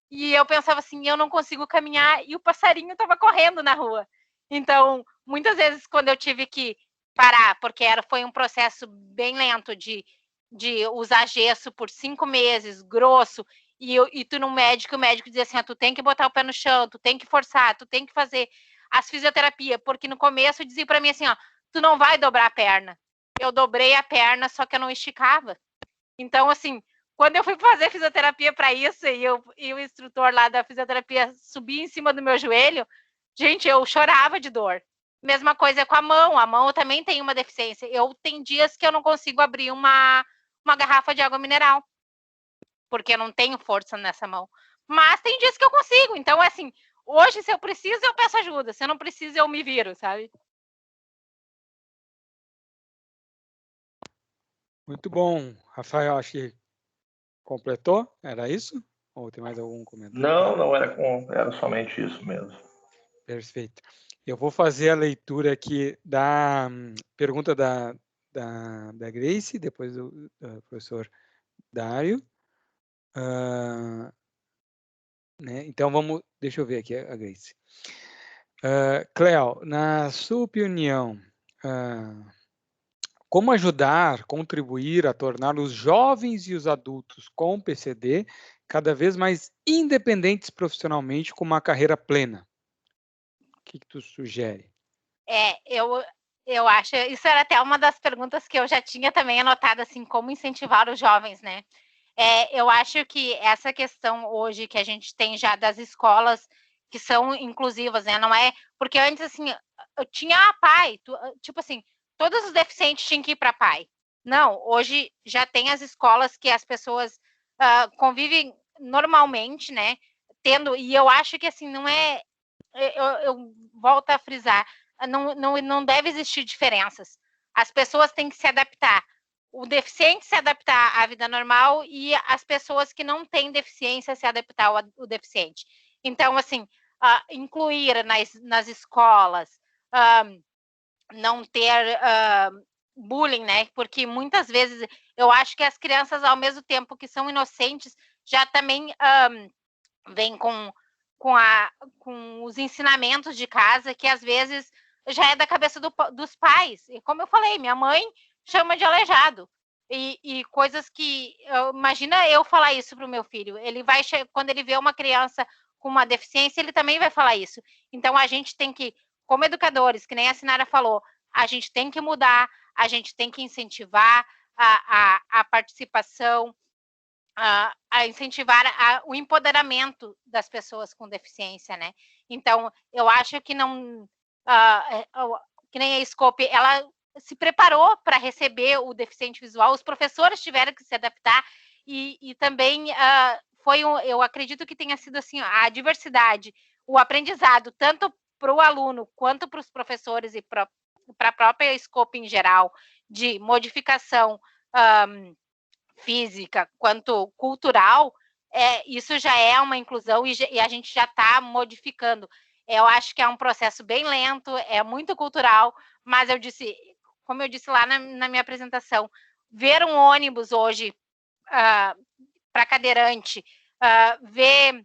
S4: E eu pensava assim, eu não consigo caminhar, e o passarinho estava correndo na rua. Então, muitas vezes, quando eu tive que parar, porque foi um processo bem lento de usar gesso por 5 meses, grosso, e tu no médico, o médico dizia assim, tu tem que botar o pé no chão, tu tem que forçar, tu tem que fazer as fisioterapias, porque no começo dizia para mim assim, tu não vai dobrar a perna. Eu dobrei a perna, só que eu não esticava. Então, assim, quando eu fui fazer fisioterapia para isso, e o instrutor lá da fisioterapia subia em cima do meu joelho, gente, eu chorava de dor. Mesma coisa com a mão eu também tenho uma deficiência. Tem dias que eu não consigo abrir uma garrafa de água mineral, porque eu não tenho força nessa mão. Mas tem dias que eu consigo. Então, assim, hoje, se eu preciso, eu peço ajuda. Se eu não preciso, eu me viro, sabe?
S3: Muito bom. Rafael, acho que completou? Era isso? Ou tem mais algum comentário?
S7: Não, era somente isso mesmo.
S3: Perfeito. Eu vou fazer a leitura aqui da pergunta da Grace, depois do professor Dário. Né? Então, deixa eu ver aqui a Grace. Cleo, na sua opinião, como ajudar, contribuir a tornar os jovens e os adultos com PCD cada vez mais independentes profissionalmente com uma carreira plena? O que tu sugere?
S4: Eu acho, isso era até uma das perguntas que eu já tinha também anotado, assim, como incentivar os jovens, né? Eu acho que essa questão hoje que a gente tem já das escolas que são inclusivas, né? Não é, porque antes, assim, eu tinha pai, tipo assim, todos os deficientes tinham que ir para pai. Não, hoje já tem as escolas que as pessoas convivem normalmente, né? E eu acho que, assim, não é, eu volto a frisar, não deve existir diferenças. As pessoas têm que se adaptar. O deficiente se adaptar à vida normal e as pessoas que não têm deficiência se adaptar ao deficiente. Então, assim, incluir nas escolas, não ter bullying, né? Porque muitas vezes eu acho que as crianças, ao mesmo tempo que são inocentes, já também vêm com os ensinamentos de casa, que às vezes já é da cabeça dos pais. E como eu falei, minha mãe chama de aleijado. E coisas que... imagina eu falar isso para o meu filho. Ele vai, quando ele vê uma criança com uma deficiência, ele também vai falar isso. Então, a gente tem que, como educadores, que nem a Sinara falou, a gente tem que mudar, a gente tem que incentivar a participação, a incentivar o empoderamento das pessoas com deficiência, né? Então, eu acho que não... que nem a Scope, ela se preparou para receber o deficiente visual, os professores tiveram que se adaptar, e também eu acredito que tenha sido assim, a diversidade,
S8: o aprendizado, tanto para o aluno quanto para os professores e para a própria Scope em geral, de modificação física quanto cultural, isso já é uma inclusão e a gente já está modificando. Eu acho que é um processo bem lento, é muito cultural, mas como eu disse lá na minha apresentação, ver um ônibus hoje para cadeirante, ver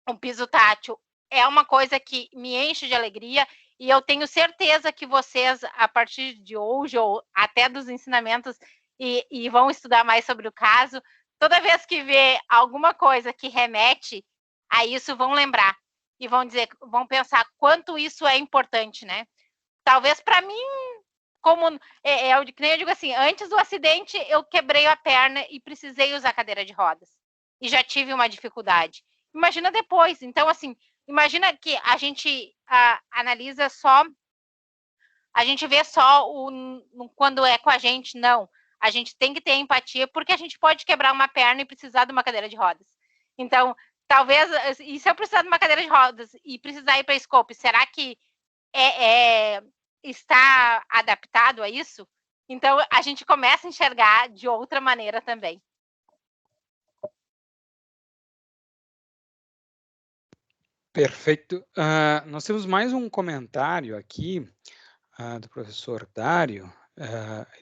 S8: um piso tátil, é uma coisa que me enche de alegria, e eu tenho certeza que vocês, a partir de hoje, ou até dos ensinamentos, e vão estudar mais sobre o caso, toda vez que vê alguma coisa que remete a isso, vão lembrar, e vão pensar quanto isso é importante, né? Talvez para mim, que nem eu digo assim, antes do acidente, eu quebrei a perna e precisei usar cadeira de rodas, e já tive uma dificuldade. Imagina depois. Então, assim, imagina que a gente analisa só, a gente vê só quando é com a gente, não. A gente tem que ter empatia, porque a gente pode quebrar uma perna e precisar de uma cadeira de rodas. Então, talvez, e se eu precisar de uma cadeira de rodas e precisar ir para a Scope, será que está adaptado a isso? Então, a gente começa a enxergar de outra maneira também.
S3: Perfeito. Nós temos mais um comentário aqui do professor Dário.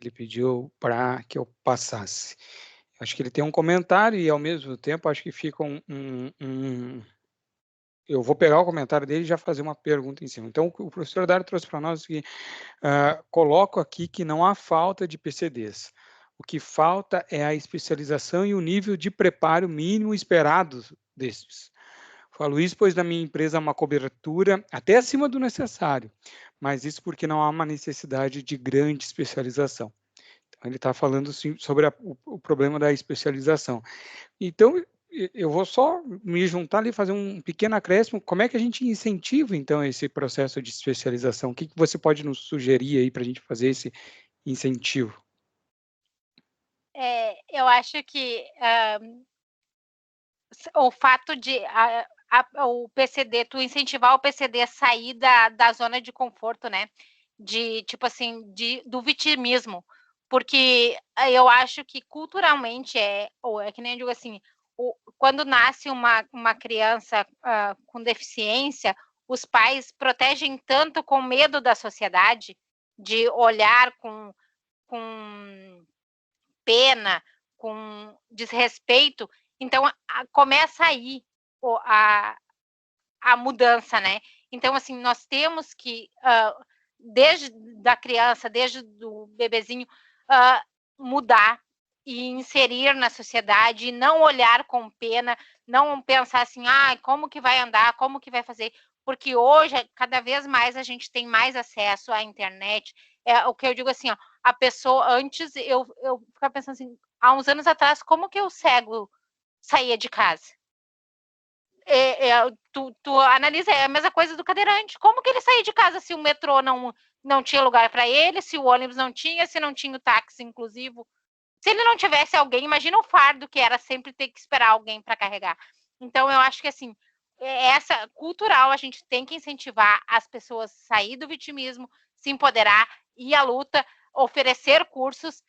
S3: Ele pediu para que eu passasse. Acho que ele tem um comentário e, ao mesmo tempo, acho que fica eu vou pegar o comentário dele e já fazer uma pergunta em cima. Então, o professor Dário trouxe para nós que coloco aqui que não há falta de PCDs. O que falta é a especialização e o nível de preparo mínimo esperado desses. Falo isso pois na minha empresa há uma cobertura até acima do necessário, mas isso porque não há uma necessidade de grande especialização. Então, ele está falando sim, sobre o problema da especialização. Então, eu vou só me juntar ali, fazer um pequeno acréscimo. Como é que a gente incentiva, então, esse processo de especialização? O que você pode nos sugerir aí para a gente fazer esse incentivo?
S8: Eu acho que o fato de o PCD, tu incentivar o PCD a sair da zona de conforto, né? Tipo assim, do vitimismo. Porque eu acho que culturalmente ou é que nem eu digo assim, quando nasce uma criança com deficiência, os pais protegem tanto com medo da sociedade, de olhar com pena, com desrespeito. Então, começa aí a mudança, né? Então, assim, nós temos que, desde da criança, desde do bebezinho, mudar e inserir na sociedade, e não olhar com pena, não pensar assim, como que vai andar, como que vai fazer, porque hoje, cada vez mais, a gente tem mais acesso à internet. O que eu digo assim, a pessoa, antes, eu ficava pensando assim, há uns anos atrás, como que o cego saía de casa? Tu analisa, é a mesma coisa do cadeirante. Como que ele saía de casa se o metrô não tinha lugar para ele, se o ônibus não tinha, se não tinha o táxi inclusivo? Se ele não tivesse alguém, imagina o fardo que era sempre ter que esperar alguém para carregar. Então, eu acho que, assim, essa cultural, a gente tem que incentivar as pessoas a sair do vitimismo, se empoderar, ir à luta, oferecer cursos.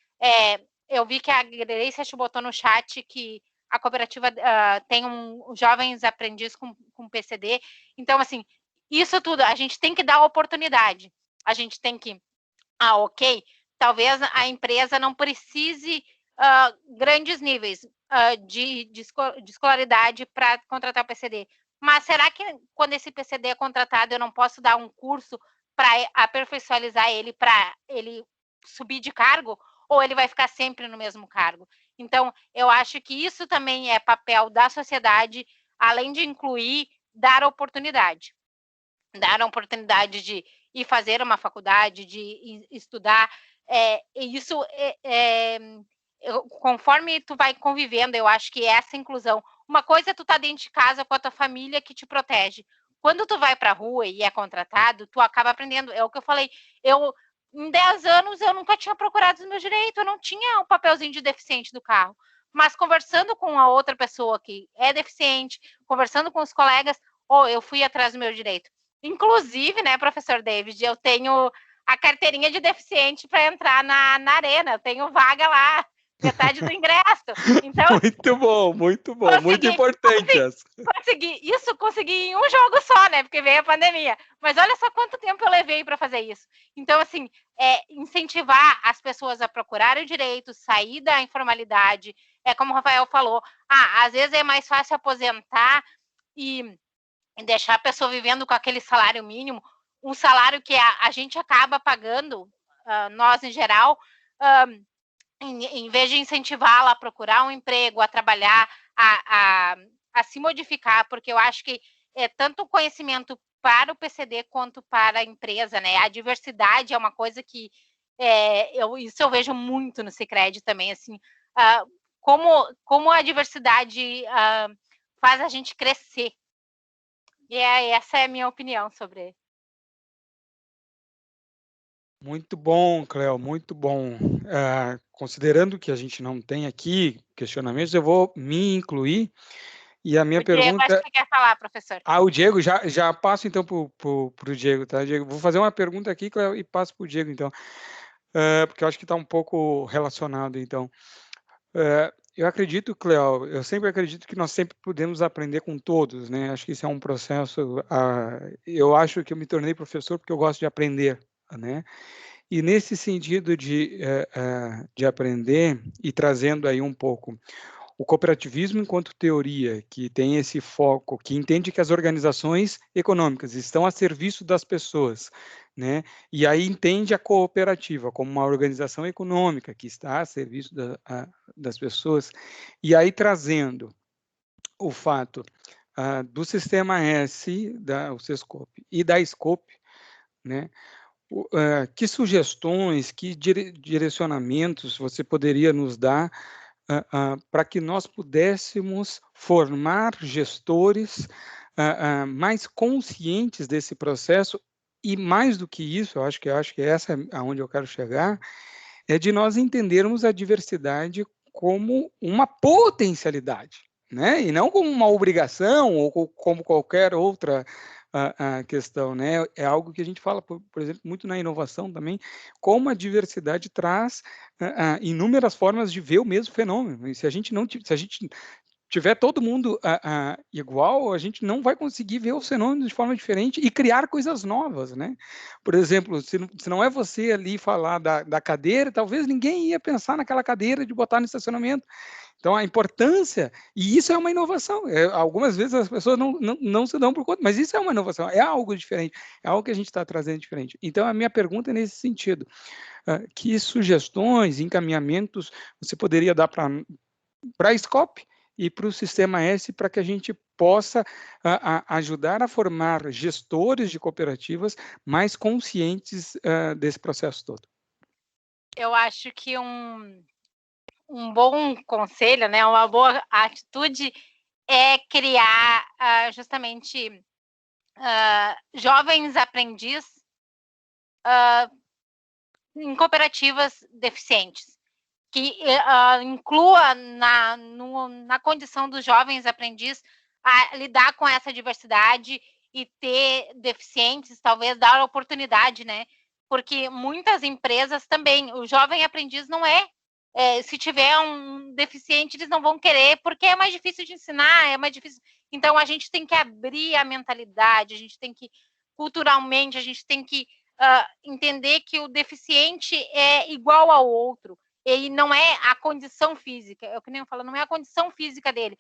S8: Eu vi que a Grace botou no chat que a cooperativa tem jovens aprendizes com PCD. Então, assim, isso tudo, a gente tem que dar oportunidade. A gente tem que, ok, talvez a empresa não precise grandes níveis de escolaridade para contratar o PCD. Mas será que quando esse PCD é contratado, eu não posso dar um curso para aperfeiçoar ele, para ele subir de cargo? Ou ele vai ficar sempre no mesmo cargo? Então, eu acho que isso também é papel da sociedade, além de incluir, dar oportunidade. Dar a oportunidade de ir fazer uma faculdade, de estudar. Isso, conforme tu vai convivendo, eu acho que essa inclusão. Uma coisa é tu tá dentro de casa com a tua família que te protege. Quando tu vai para a rua e é contratado, tu acaba aprendendo. É o que eu falei. Em 10 anos, eu nunca tinha procurado os meus direitos. Eu não tinha o papelzinho de deficiente do carro. Mas conversando com a outra pessoa que é deficiente, conversando com os colegas, ou eu fui atrás do meu direito. Inclusive, né, professor David, eu tenho a carteirinha de deficiente para entrar na arena, eu tenho vaga lá, metade do ingresso. Então,
S3: muito bom, muito importante essa.
S8: Consegui em um jogo só, né, porque veio a pandemia. Mas olha só quanto tempo eu levei para fazer isso. Então, assim, incentivar as pessoas a procurarem o direito, sair da informalidade, como o Rafael falou, às vezes é mais fácil aposentar e deixar a pessoa vivendo com aquele salário mínimo, um salário que a gente acaba pagando, nós em geral, em vez de incentivá-la a procurar um emprego, a trabalhar, a se modificar, porque eu acho que é tanto conhecimento para o PCD quanto para a empresa, né? A diversidade é uma coisa que isso eu vejo muito no Sicredi também, assim, como a diversidade faz a gente crescer. E essa é a minha opinião sobre.
S3: Muito bom, Cléo, muito bom. Considerando que a gente não tem aqui questionamentos, eu vou me incluir. E a minha pergunta...
S8: Diego, acho que quer falar, professor.
S3: O Diego, já passo então para o Diego, tá, Diego? Vou fazer uma pergunta aqui, Cléo, e passo para o Diego, então. Porque eu acho que está um pouco relacionado, então. Eu acredito, Cléo, eu sempre acredito que nós sempre podemos aprender com todos, né? Acho que isso é um processo... eu acho que eu me tornei professor porque eu gosto de aprender, né? E nesse sentido de aprender e trazendo aí um pouco o cooperativismo enquanto teoria, que tem esse foco, que entende que as organizações econômicas estão a serviço das pessoas, né? E aí entende a cooperativa como uma organização econômica que está a serviço das pessoas, e aí trazendo o fato do Sistema S, o Sescope, e da Scope, né? Que sugestões, que direcionamentos você poderia nos dar para que nós pudéssemos formar gestores mais conscientes desse processo e, mais do que isso, eu acho que essa é aonde eu quero chegar, é de nós entendermos a diversidade como uma potencialidade, né? E não como uma obrigação ou como qualquer outra a questão, né? É algo que a gente fala, por exemplo, muito na inovação também, como a diversidade traz inúmeras formas de ver o mesmo fenômeno. E se a gente tiver todo mundo igual, a gente não vai conseguir ver os fenômenos de forma diferente e criar coisas novas, né? Por exemplo, se não é você ali falar da cadeira, talvez ninguém ia pensar naquela cadeira de botar no estacionamento. Então, a importância, e isso é uma inovação, algumas vezes as pessoas não se dão por conta, mas isso é uma inovação, é algo diferente, é algo que a gente está trazendo diferente. Então, a minha pergunta é nesse sentido, que sugestões, encaminhamentos você poderia dar para a Scope e para o Sistema S para que a gente possa ajudar a formar gestores de cooperativas mais conscientes desse processo todo?
S8: Eu acho que um bom conselho, né, uma boa atitude é criar justamente jovens aprendiz em cooperativas deficientes, que inclua na condição dos jovens aprendiz a lidar com essa diversidade e ter deficientes, talvez dar oportunidade, né? Porque muitas empresas também, o jovem aprendiz não se tiver um deficiente, eles não vão querer, porque é mais difícil de ensinar, é mais difícil. Então, a gente tem que abrir a mentalidade, a gente tem que, culturalmente, a gente tem que entender que o deficiente é igual ao outro. Ele não é a condição física, é o que nem eu falo, não é a condição física dele.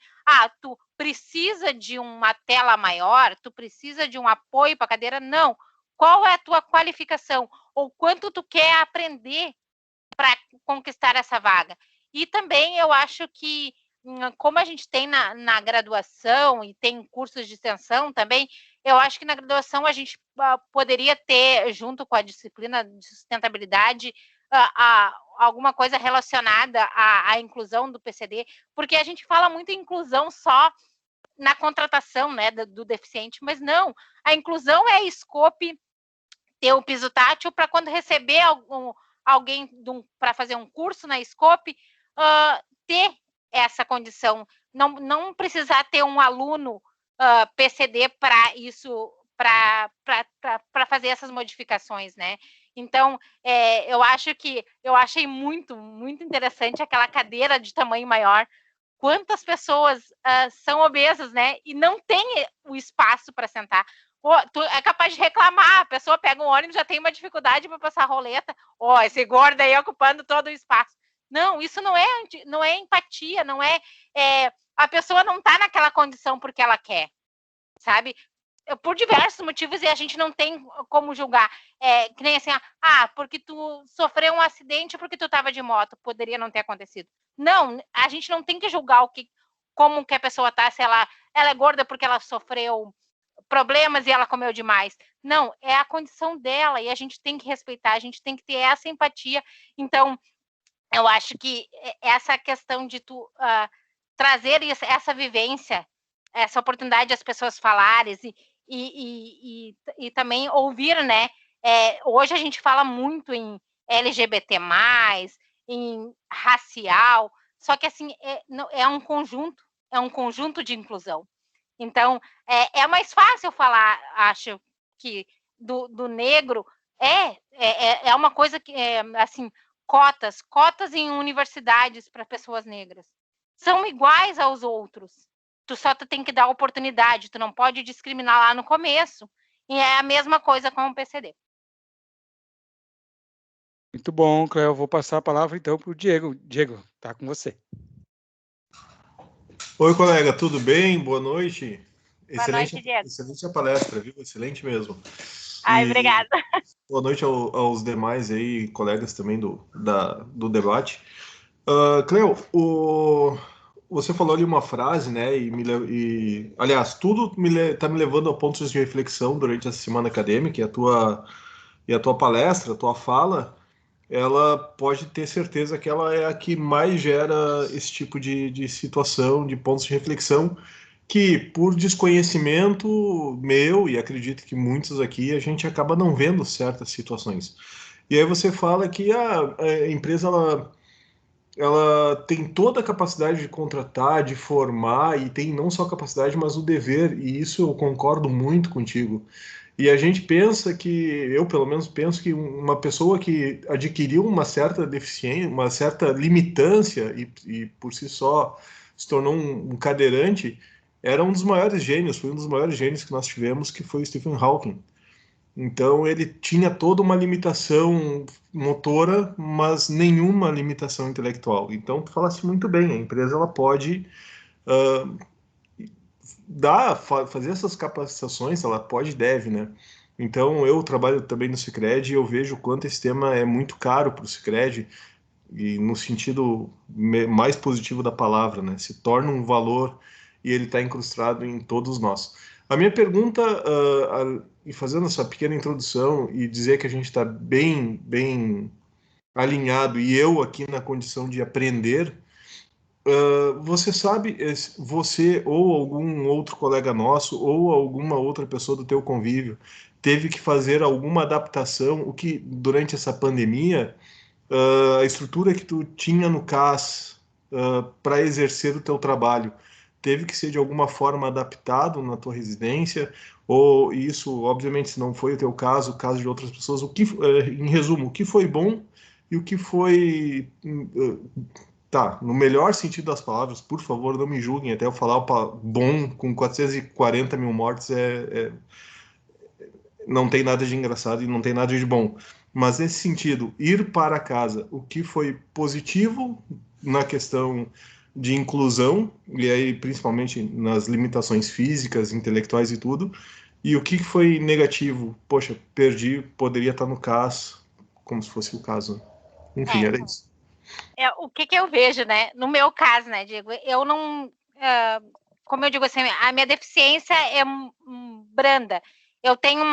S8: Tu precisa de uma tela maior, tu precisa de um apoio para a cadeira? Não. Qual é a tua qualificação? Ou quanto tu quer aprender para conquistar essa vaga? E também eu acho que, como a gente tem na graduação e tem cursos de extensão também, eu acho que na graduação a gente poderia ter, junto com a disciplina de sustentabilidade, alguma coisa relacionada à inclusão do PCD, porque a gente fala muito em inclusão só na contratação, né, do deficiente, mas não, a inclusão é a Scope ter o piso tátil para quando receber alguém para fazer um curso na Scope, ter essa condição, não precisar ter um aluno PCD para isso, para fazer essas modificações, né? Então, eu achei muito, muito interessante aquela cadeira de tamanho maior. Quantas pessoas são obesas, né? E não tem o espaço para sentar. Tu é capaz de reclamar, a pessoa pega um ônibus, já tem uma dificuldade para passar a roleta. Esse gordo aí ocupando todo o espaço. Não, isso não é empatia, não é a pessoa não está naquela condição porque ela quer, sabe? Por diversos motivos, e a gente não tem como julgar. Que nem assim, porque tu sofreu um acidente porque tu estava de moto, poderia não ter acontecido. Não, a gente não tem que julgar como que a pessoa tá, se ela é gorda porque ela sofreu problemas e ela comeu demais. Não, é a condição dela, e a gente tem que respeitar, a gente tem que ter essa empatia. Então, eu acho que essa questão de tu trazer essa vivência, essa oportunidade das pessoas falarem e também ouvir, né? Hoje a gente fala muito em LGBT+, em racial, só que assim é um conjunto de inclusão. Então, é mais fácil falar, acho, que do negro é uma coisa que, assim, cotas em universidades para pessoas negras. São iguais aos outros. Tu só tem que dar oportunidade, tu não pode discriminar lá no começo. E é a mesma coisa com o PCD.
S3: Muito bom, Cléo. Eu vou passar a palavra, então, para o Diego. Diego, tá com você.
S9: Oi, colega, tudo bem? Boa noite.
S8: Boa noite, Diego.
S9: Excelente a palestra, viu? Excelente mesmo.
S8: Obrigada.
S9: Boa noite aos demais aí, colegas também do debate. Cleo, você falou ali uma frase, né? Aliás, tudo está me levando a pontos de reflexão durante essa semana acadêmica, e a tua palestra, a tua fala, ela pode ter certeza que ela é a que mais gera esse tipo de situação, de pontos de reflexão, que por desconhecimento meu, e acredito que muitos aqui, a gente acaba não vendo certas situações. E aí você fala que a empresa, ela tem toda a capacidade de contratar, de formar, e tem não só a capacidade, mas o dever, e isso eu concordo muito contigo. E a gente pensa eu pelo menos penso que uma pessoa que adquiriu uma certa deficiência, uma certa limitância e por si só se tornou um cadeirante, era um dos maiores gênios, foi um dos maiores gênios que nós tivemos, que foi o Stephen Hawking. Então ele tinha toda uma limitação motora, mas nenhuma limitação intelectual. Então tu falaste muito bem, a empresa ela pode fazer essas capacitações, ela pode e deve, né? Então, eu trabalho também no Sicredi e eu vejo o quanto esse tema é muito caro para o Sicredi, e no sentido mais positivo da palavra, né? Se torna um valor e ele está incrustado em todos nós. A minha pergunta, e fazendo essa pequena introdução e dizer que a gente está bem alinhado, e eu aqui na condição de aprender, você sabe, você ou algum outro colega nosso ou alguma outra pessoa do teu convívio teve que fazer alguma adaptação, o que durante essa pandemia, a estrutura que tu tinha no CAS para exercer o teu trabalho teve que ser de alguma forma adaptado na tua residência, ou isso, obviamente, se não foi o teu caso, o caso de outras pessoas, em resumo, o que foi bom e o que foi... Tá, no melhor sentido das palavras, por favor, não me julguem, até eu falar bom com 440 mil mortes não tem nada de engraçado e não tem nada de bom. Mas nesse sentido, ir para casa, o que foi positivo na questão de inclusão, e aí principalmente nas limitações físicas, intelectuais e tudo, e o que foi negativo? Poxa, perdi, poderia estar no CAS, como se fosse o caso. Enfim, era isso.
S8: O que eu vejo, né? No meu caso, né, Diego, eu não... como eu digo assim, a minha deficiência é branda. Eu tenho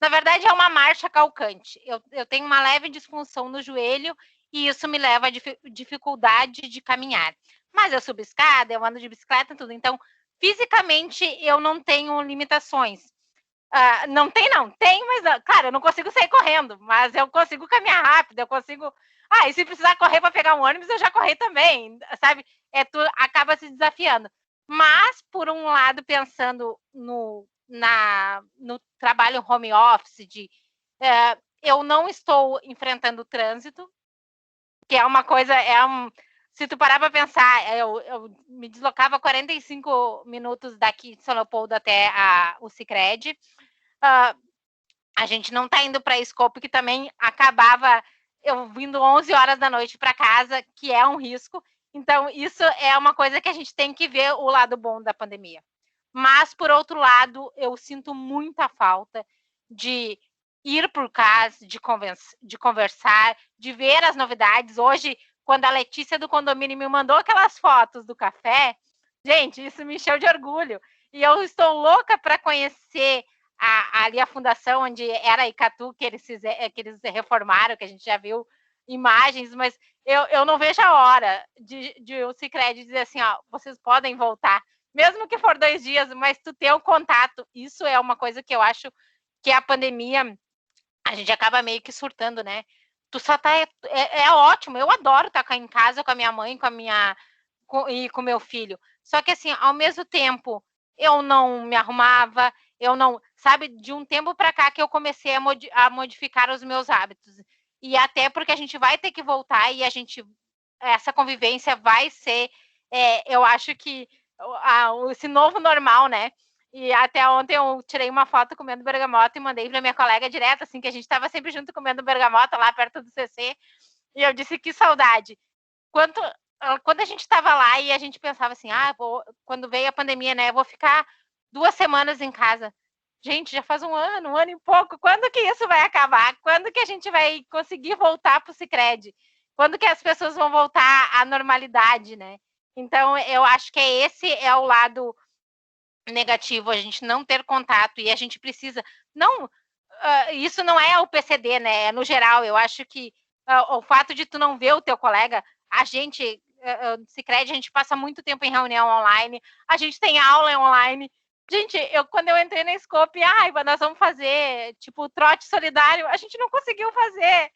S8: na verdade, é uma marcha calcante. Eu tenho uma leve disfunção no joelho e isso me leva a dificuldade de caminhar. Mas eu subo escada, eu ando de bicicleta e tudo. Então, fisicamente, eu não tenho limitações. Não tem, mas, claro, eu não consigo sair correndo, mas eu consigo caminhar rápido, eu consigo... e se precisar correr para pegar um ônibus, eu já corri também, sabe? Tu acaba se desafiando. Mas, por um lado, pensando no trabalho home office, eu não estou enfrentando o trânsito, que é uma coisa... Se tu parar para pensar, eu me deslocava 45 minutos daqui de São Leopoldo até o Sicredi. A gente não está indo para Escopo, que também acabava eu vindo 11 horas da noite para casa, que é um risco. Então, isso é uma coisa que a gente tem que ver o lado bom da pandemia. Mas, por outro lado, eu sinto muita falta de ir por casa, de conversar, de ver as novidades. Hoje, quando a Letícia do condomínio me mandou aquelas fotos do café, gente, isso me encheu de orgulho. E eu estou louca para conhecer ali a fundação onde era a Icatu, que eles reformaram, que a gente já viu imagens, mas eu não vejo a hora de o Sicredi dizer assim, vocês podem voltar, mesmo que for 2 dias, mas tu ter um contato. Isso é uma coisa que eu acho que a pandemia, a gente acaba meio que surtando, né? Tu só tá... É ótimo, eu adoro estar em casa com a minha mãe, e com meu filho. Só que, assim, ao mesmo tempo, eu não me arrumava, eu não... Sabe, de um tempo para cá que eu comecei a modificar os meus hábitos. E até porque a gente vai ter que voltar e essa convivência vai ser... eu acho que esse novo normal, né? E até ontem eu tirei uma foto comendo bergamota e mandei para minha colega direto, assim, que a gente estava sempre junto comendo bergamota lá perto do CC. E eu disse, que saudade. Quando a gente estava lá e a gente pensava assim, quando veio a pandemia, né, eu vou ficar 2 semanas em casa. Gente, já faz um ano e pouco. Quando que isso vai acabar? Quando que a gente vai conseguir voltar para o Sicredi? Quando que as pessoas vão voltar à normalidade, né? Então, eu acho que esse é o lado negativo, a gente não ter contato, e a gente precisa... isso não é o PCD, né? É no geral. Eu acho que o fato de tu não ver o teu colega, a gente... Sicredi, a gente passa muito tempo em reunião online, a gente tem aula online. Gente, quando eu entrei na Scope, nós vamos fazer, tipo, trote solidário, a gente não conseguiu fazer.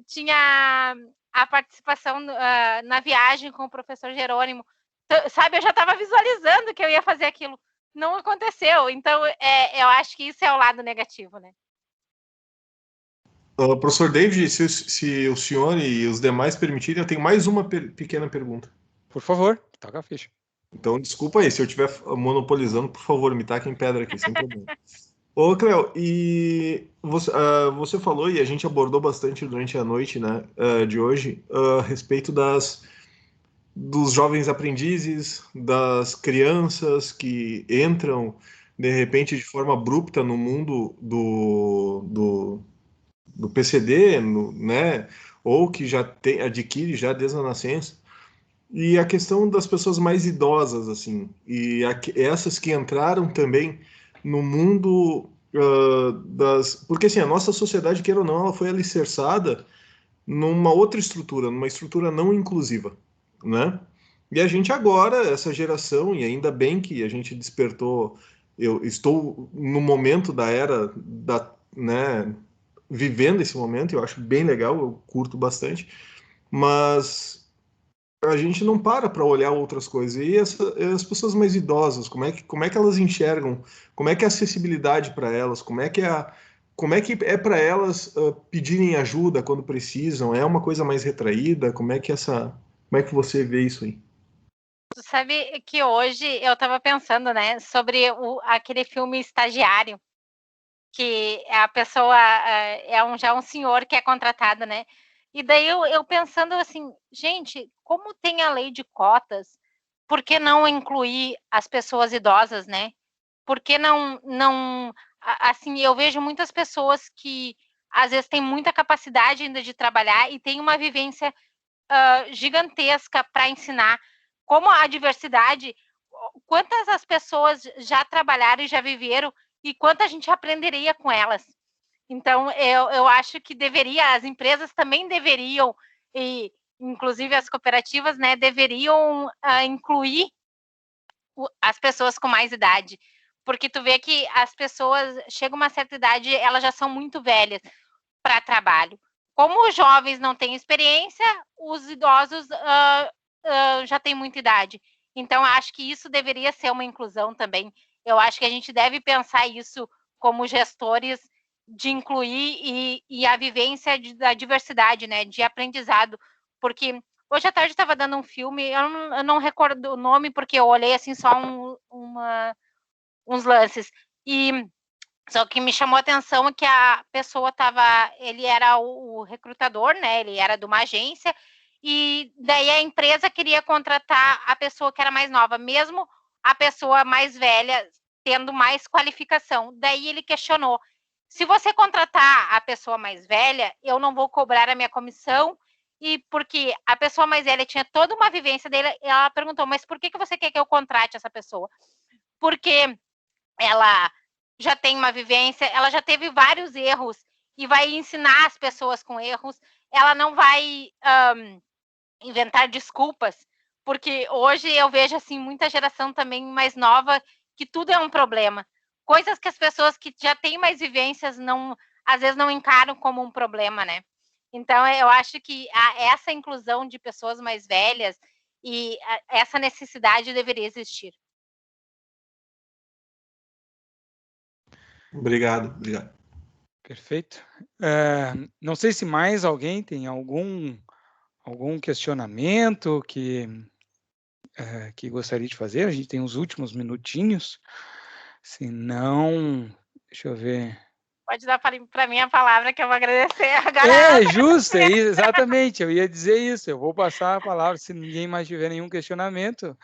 S8: Tinha a participação na viagem com o professor Jerônimo, sabe, eu já estava visualizando que eu ia fazer aquilo. Não aconteceu, então eu acho que isso é o lado negativo, né?
S9: Professor David, se o senhor e os demais permitirem, eu tenho mais uma pequena pergunta.
S3: Por favor, toca a ficha.
S9: Então, desculpa aí, se eu estiver monopolizando, por favor, me taquem pedra aqui, sem problema. Ô, Cleo, e você falou, e a gente abordou bastante durante a noite, né, de hoje, a respeito dos jovens aprendizes, das crianças que entram, de repente, de forma abrupta no mundo do PCD, né, ou que já adquire já desde a nascença. E a questão das pessoas mais idosas, assim, e essas que entraram também no mundo porque, assim, a nossa sociedade, queira ou não, ela foi alicerçada numa outra estrutura, numa estrutura não inclusiva, né? E a gente agora, essa geração, e ainda bem que a gente despertou, eu estou no momento da era, né, vivendo esse momento, eu acho bem legal, eu curto bastante, mas a gente não para olhar outras coisas. E as pessoas mais idosas, como é que elas enxergam? Como é que é a acessibilidade para elas? Como é que é para elas pedirem ajuda quando precisam? É uma coisa mais retraída? Como é que você vê isso aí?
S8: Tu sabe que hoje eu estava pensando, né, sobre aquele filme Estagiário, que a pessoa já um senhor que é contratado, né? E daí eu pensando assim, gente, como tem a lei de cotas, por que não incluir as pessoas idosas, né? Por que não assim, eu vejo muitas pessoas que às vezes têm muita capacidade ainda de trabalhar e têm uma vivência gigantesca para ensinar. Como a diversidade, quantas as pessoas já trabalharam e já viveram e quanta a gente aprenderia com elas. Então, eu acho que as empresas também deveriam, e inclusive as cooperativas, né, deveriam incluir as pessoas com mais idade, porque tu vê que as pessoas, chegam uma certa idade, elas já são muito velhas para trabalho. Como os jovens não têm experiência, os idosos já têm muita idade. Então, acho que isso deveria ser uma inclusão também. Eu acho que a gente deve pensar isso como gestores, de incluir e a vivência da diversidade, né, de aprendizado, porque hoje à tarde estava dando um filme, eu não recordo o nome, porque eu olhei assim só uns lances, e só que me chamou a atenção que a pessoa ele era o recrutador, né, ele era de uma agência, e daí a empresa queria contratar a pessoa que era mais nova, mesmo a pessoa mais velha tendo mais qualificação. Daí ele questionou: se você contratar a pessoa mais velha, eu não vou cobrar a minha comissão, e porque a pessoa mais velha tinha toda uma vivência dele, ela perguntou: mas por que você quer que eu contrate essa pessoa? Porque ela já tem uma vivência, ela já teve vários erros e vai ensinar as pessoas com erros, ela não vai inventar desculpas, porque hoje eu vejo assim muita geração também mais nova que tudo é um problema. Coisas que as pessoas que já têm mais vivências às vezes não encaram como um problema, né? Então, eu acho que essa inclusão de pessoas mais velhas e essa necessidade deveria existir.
S9: Obrigado.
S3: Perfeito. Não sei se mais alguém tem algum questionamento que gostaria de fazer. A gente tem os últimos minutinhos. Se não, deixa eu ver.
S8: Pode dar para mim a palavra que eu vou agradecer a galera.
S3: Justo, exatamente. Eu ia dizer isso. Eu vou passar a palavra se ninguém mais tiver nenhum questionamento.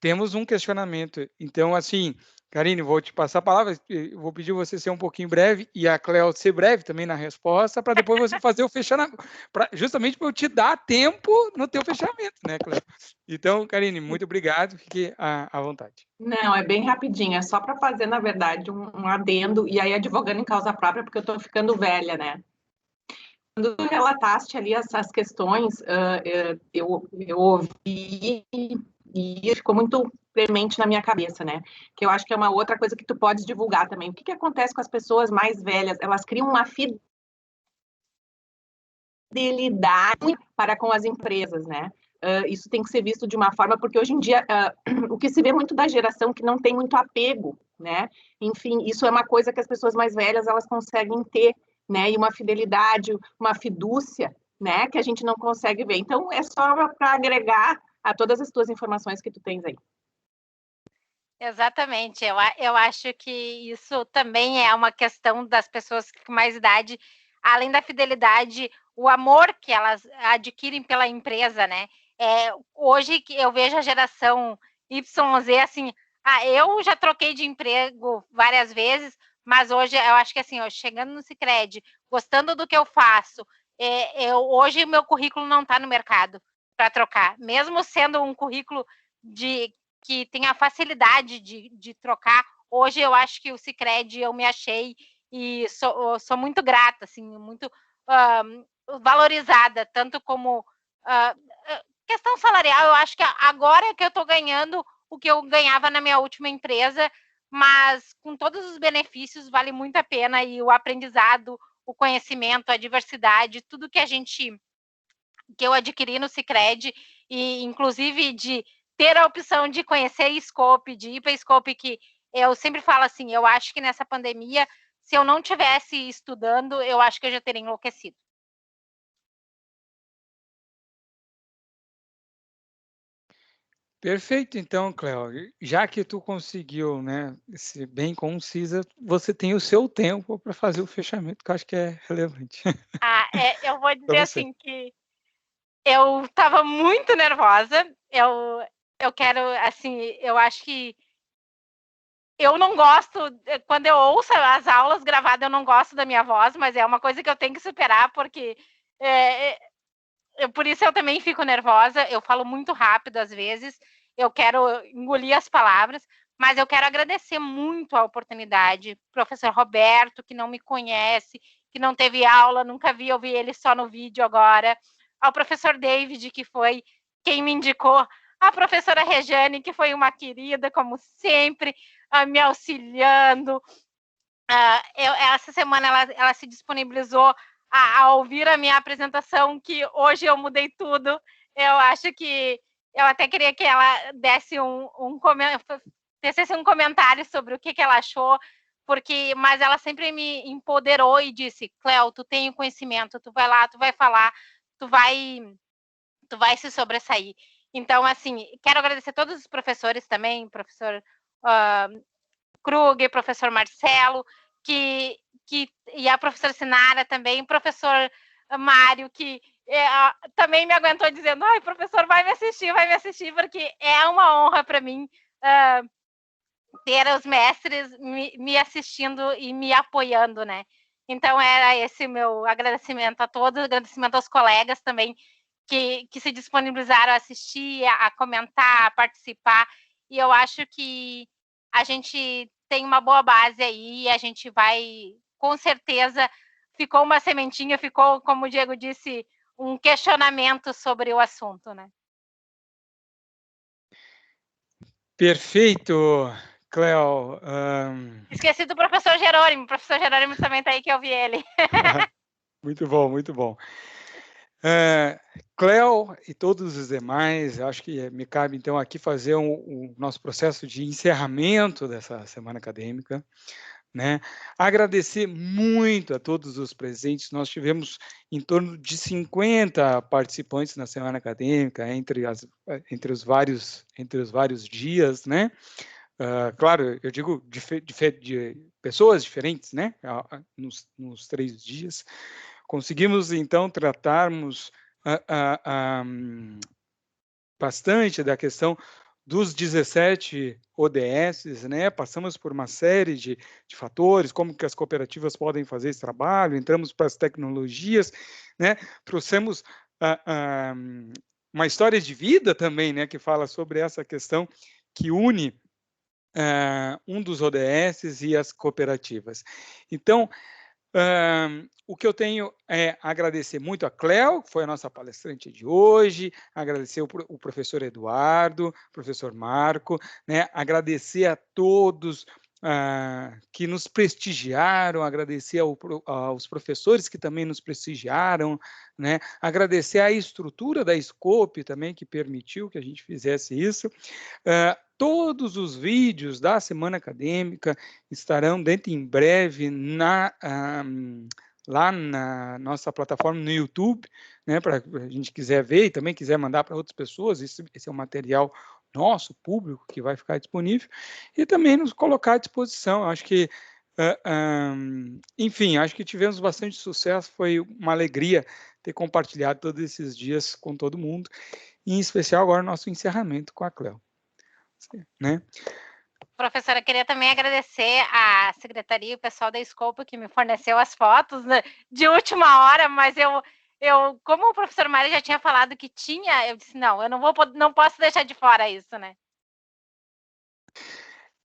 S3: Temos um questionamento. Então, assim, Karine, vou te passar a palavra, vou pedir você ser um pouquinho breve e a Cleo ser breve também na resposta, para depois você fazer o fechamento, justamente para eu te dar tempo no teu fechamento, né, Cleo? Então, Karine, muito obrigado, fique à vontade.
S1: Não, é bem rapidinho, é só para fazer, na verdade, um adendo, e aí advogando em causa própria, porque eu estou ficando velha, né? Quando tu relataste ali essas questões, eu ouvi e ficou muito premente na minha cabeça, né? Que eu acho que é uma outra coisa que tu podes divulgar também. O que acontece com as pessoas mais velhas? Elas criam uma fidelidade para com as empresas, né? Isso tem que ser visto de uma forma, porque hoje em dia o que se vê muito da geração que não tem muito apego, né? Enfim, isso é uma coisa que as pessoas mais velhas elas conseguem ter, né? E uma fidelidade, uma fidúcia, né? Que a gente não consegue ver. Então, é só para agregar a todas as tuas informações que tu tens aí.
S8: Exatamente. Eu acho que isso também é uma questão das pessoas com mais idade, além da fidelidade, o amor que elas adquirem pela empresa, né? Hoje eu vejo a geração YZ assim, eu já troquei de emprego várias vezes, mas hoje eu acho que assim, chegando no Sicredi, gostando do que eu faço, hoje o meu currículo não está no mercado para trocar, mesmo sendo um currículo que tem a facilidade de trocar. Hoje eu acho que o Sicredi eu me achei e sou muito grata, assim, muito valorizada, tanto como questão salarial. Eu acho que agora é que eu estou ganhando o que eu ganhava na minha última empresa, mas com todos os benefícios vale muito a pena, e o aprendizado, o conhecimento, a diversidade, tudo que eu adquiri no Sicredi, e inclusive de ter a opção de conhecer Scope, de ir para Scope, que eu sempre falo assim, eu acho que nessa pandemia, se eu não tivesse estudando, eu acho que eu já teria enlouquecido.
S3: Perfeito, então, Cleo, já que tu conseguiu, né, ser bem concisa, você tem o seu tempo para fazer o fechamento, que eu acho que é relevante.
S8: Eu vou dizer assim que eu estava muito nervosa, eu quero, assim, eu acho que eu não gosto, quando eu ouço as aulas gravadas, eu não gosto da minha voz, mas é uma coisa que eu tenho que superar, porque por isso eu também fico nervosa, eu falo muito rápido às vezes, eu quero engolir as palavras, mas eu quero agradecer muito a oportunidade, professor Roberto, que não me conhece, que não teve aula, nunca vi, eu vi ele só no vídeo agora, ao professor David, que foi quem me indicou, a professora Rejane, que foi uma querida, como sempre, me auxiliando. Essa semana ela se disponibilizou a ouvir a minha apresentação, que hoje eu mudei tudo. Eu acho que eu até queria que ela desse tecesse um comentário sobre o que ela achou, mas ela sempre me empoderou e disse: Cléo, tu tem o conhecimento, tu vai lá, tu vai falar, tu vai se sobressair. Então, assim, quero agradecer a todos os professores também, professor Kruger, professor Marcelo, e a professora Sinara também, professor Mário, que também me aguentou dizendo: ai, professor, vai me assistir, porque é uma honra para mim ter os mestres me assistindo e me apoiando, né? Então, era esse o meu agradecimento a todos, agradecimento aos colegas também que se disponibilizaram a assistir, a comentar, a participar, e eu acho que a gente tem uma boa base aí, e a gente vai, com certeza, ficou uma sementinha, ficou, como o Diego disse, um questionamento sobre o assunto, né?
S3: Perfeito, Cléo.
S8: Esqueci do professor Jerônimo. O professor Jerônimo também está aí, que eu vi ele.
S3: Muito bom, muito bom. Cléo e todos os demais, acho que me cabe, então, aqui fazer o nosso processo de encerramento dessa semana acadêmica, né? Agradecer muito a todos os presentes. Nós tivemos em torno de 50 participantes na semana acadêmica, entre os vários dias, né? Claro, eu digo de pessoas diferentes, né? Nos 3 dias. Conseguimos, então, tratarmos bastante da questão dos 17 ODS, né? Passamos por uma série de fatores, como que as cooperativas podem fazer esse trabalho, entramos para as tecnologias, né? Trouxemos uma história de vida também, né? Que fala sobre essa questão que une um dos ODS e as cooperativas. Então, o que eu tenho é agradecer muito a Cléo, que foi a nossa palestrante de hoje, agradecer o professor Eduardo, professor Marco, né? Agradecer a todos que nos prestigiaram, agradecer aos professores que também nos prestigiaram, né? Agradecer à estrutura da Scope também, que permitiu que a gente fizesse isso. Todos os vídeos da semana acadêmica estarão dentro em breve lá na nossa plataforma no YouTube, né, para a gente quiser ver e também quiser mandar para outras pessoas. Esse é um material nosso, público, que vai ficar disponível, e também nos colocar à disposição. Acho que, enfim, acho que tivemos bastante sucesso, foi uma alegria ter compartilhado todos esses dias com todo mundo, e em especial agora o nosso encerramento com a Cléo. Né?
S8: Professora, queria também agradecer à secretaria e o pessoal da Scope que me forneceu as fotos, né, de última hora, mas eu, como o professor Mário já tinha falado que tinha, eu disse, não, eu não posso deixar de fora isso, né?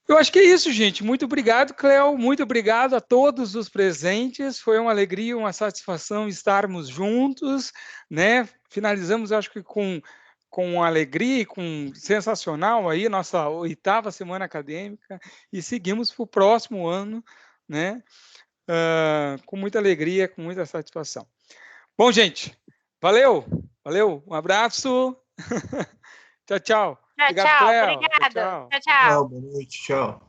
S3: Eu acho que é isso, gente. Muito obrigado, Cléo. Muito obrigado a todos os presentes. Foi uma alegria, uma satisfação estarmos juntos, né? Finalizamos, acho que com alegria e com sensacional aí nossa 8ª semana acadêmica, e seguimos para o próximo ano, né? Com muita alegria, com muita satisfação. Bom, gente, valeu, um abraço. Tchau, tchau.
S8: Obrigado, Cléo.
S3: Obrigado.
S8: Tchau.
S9: Boa noite, tchau.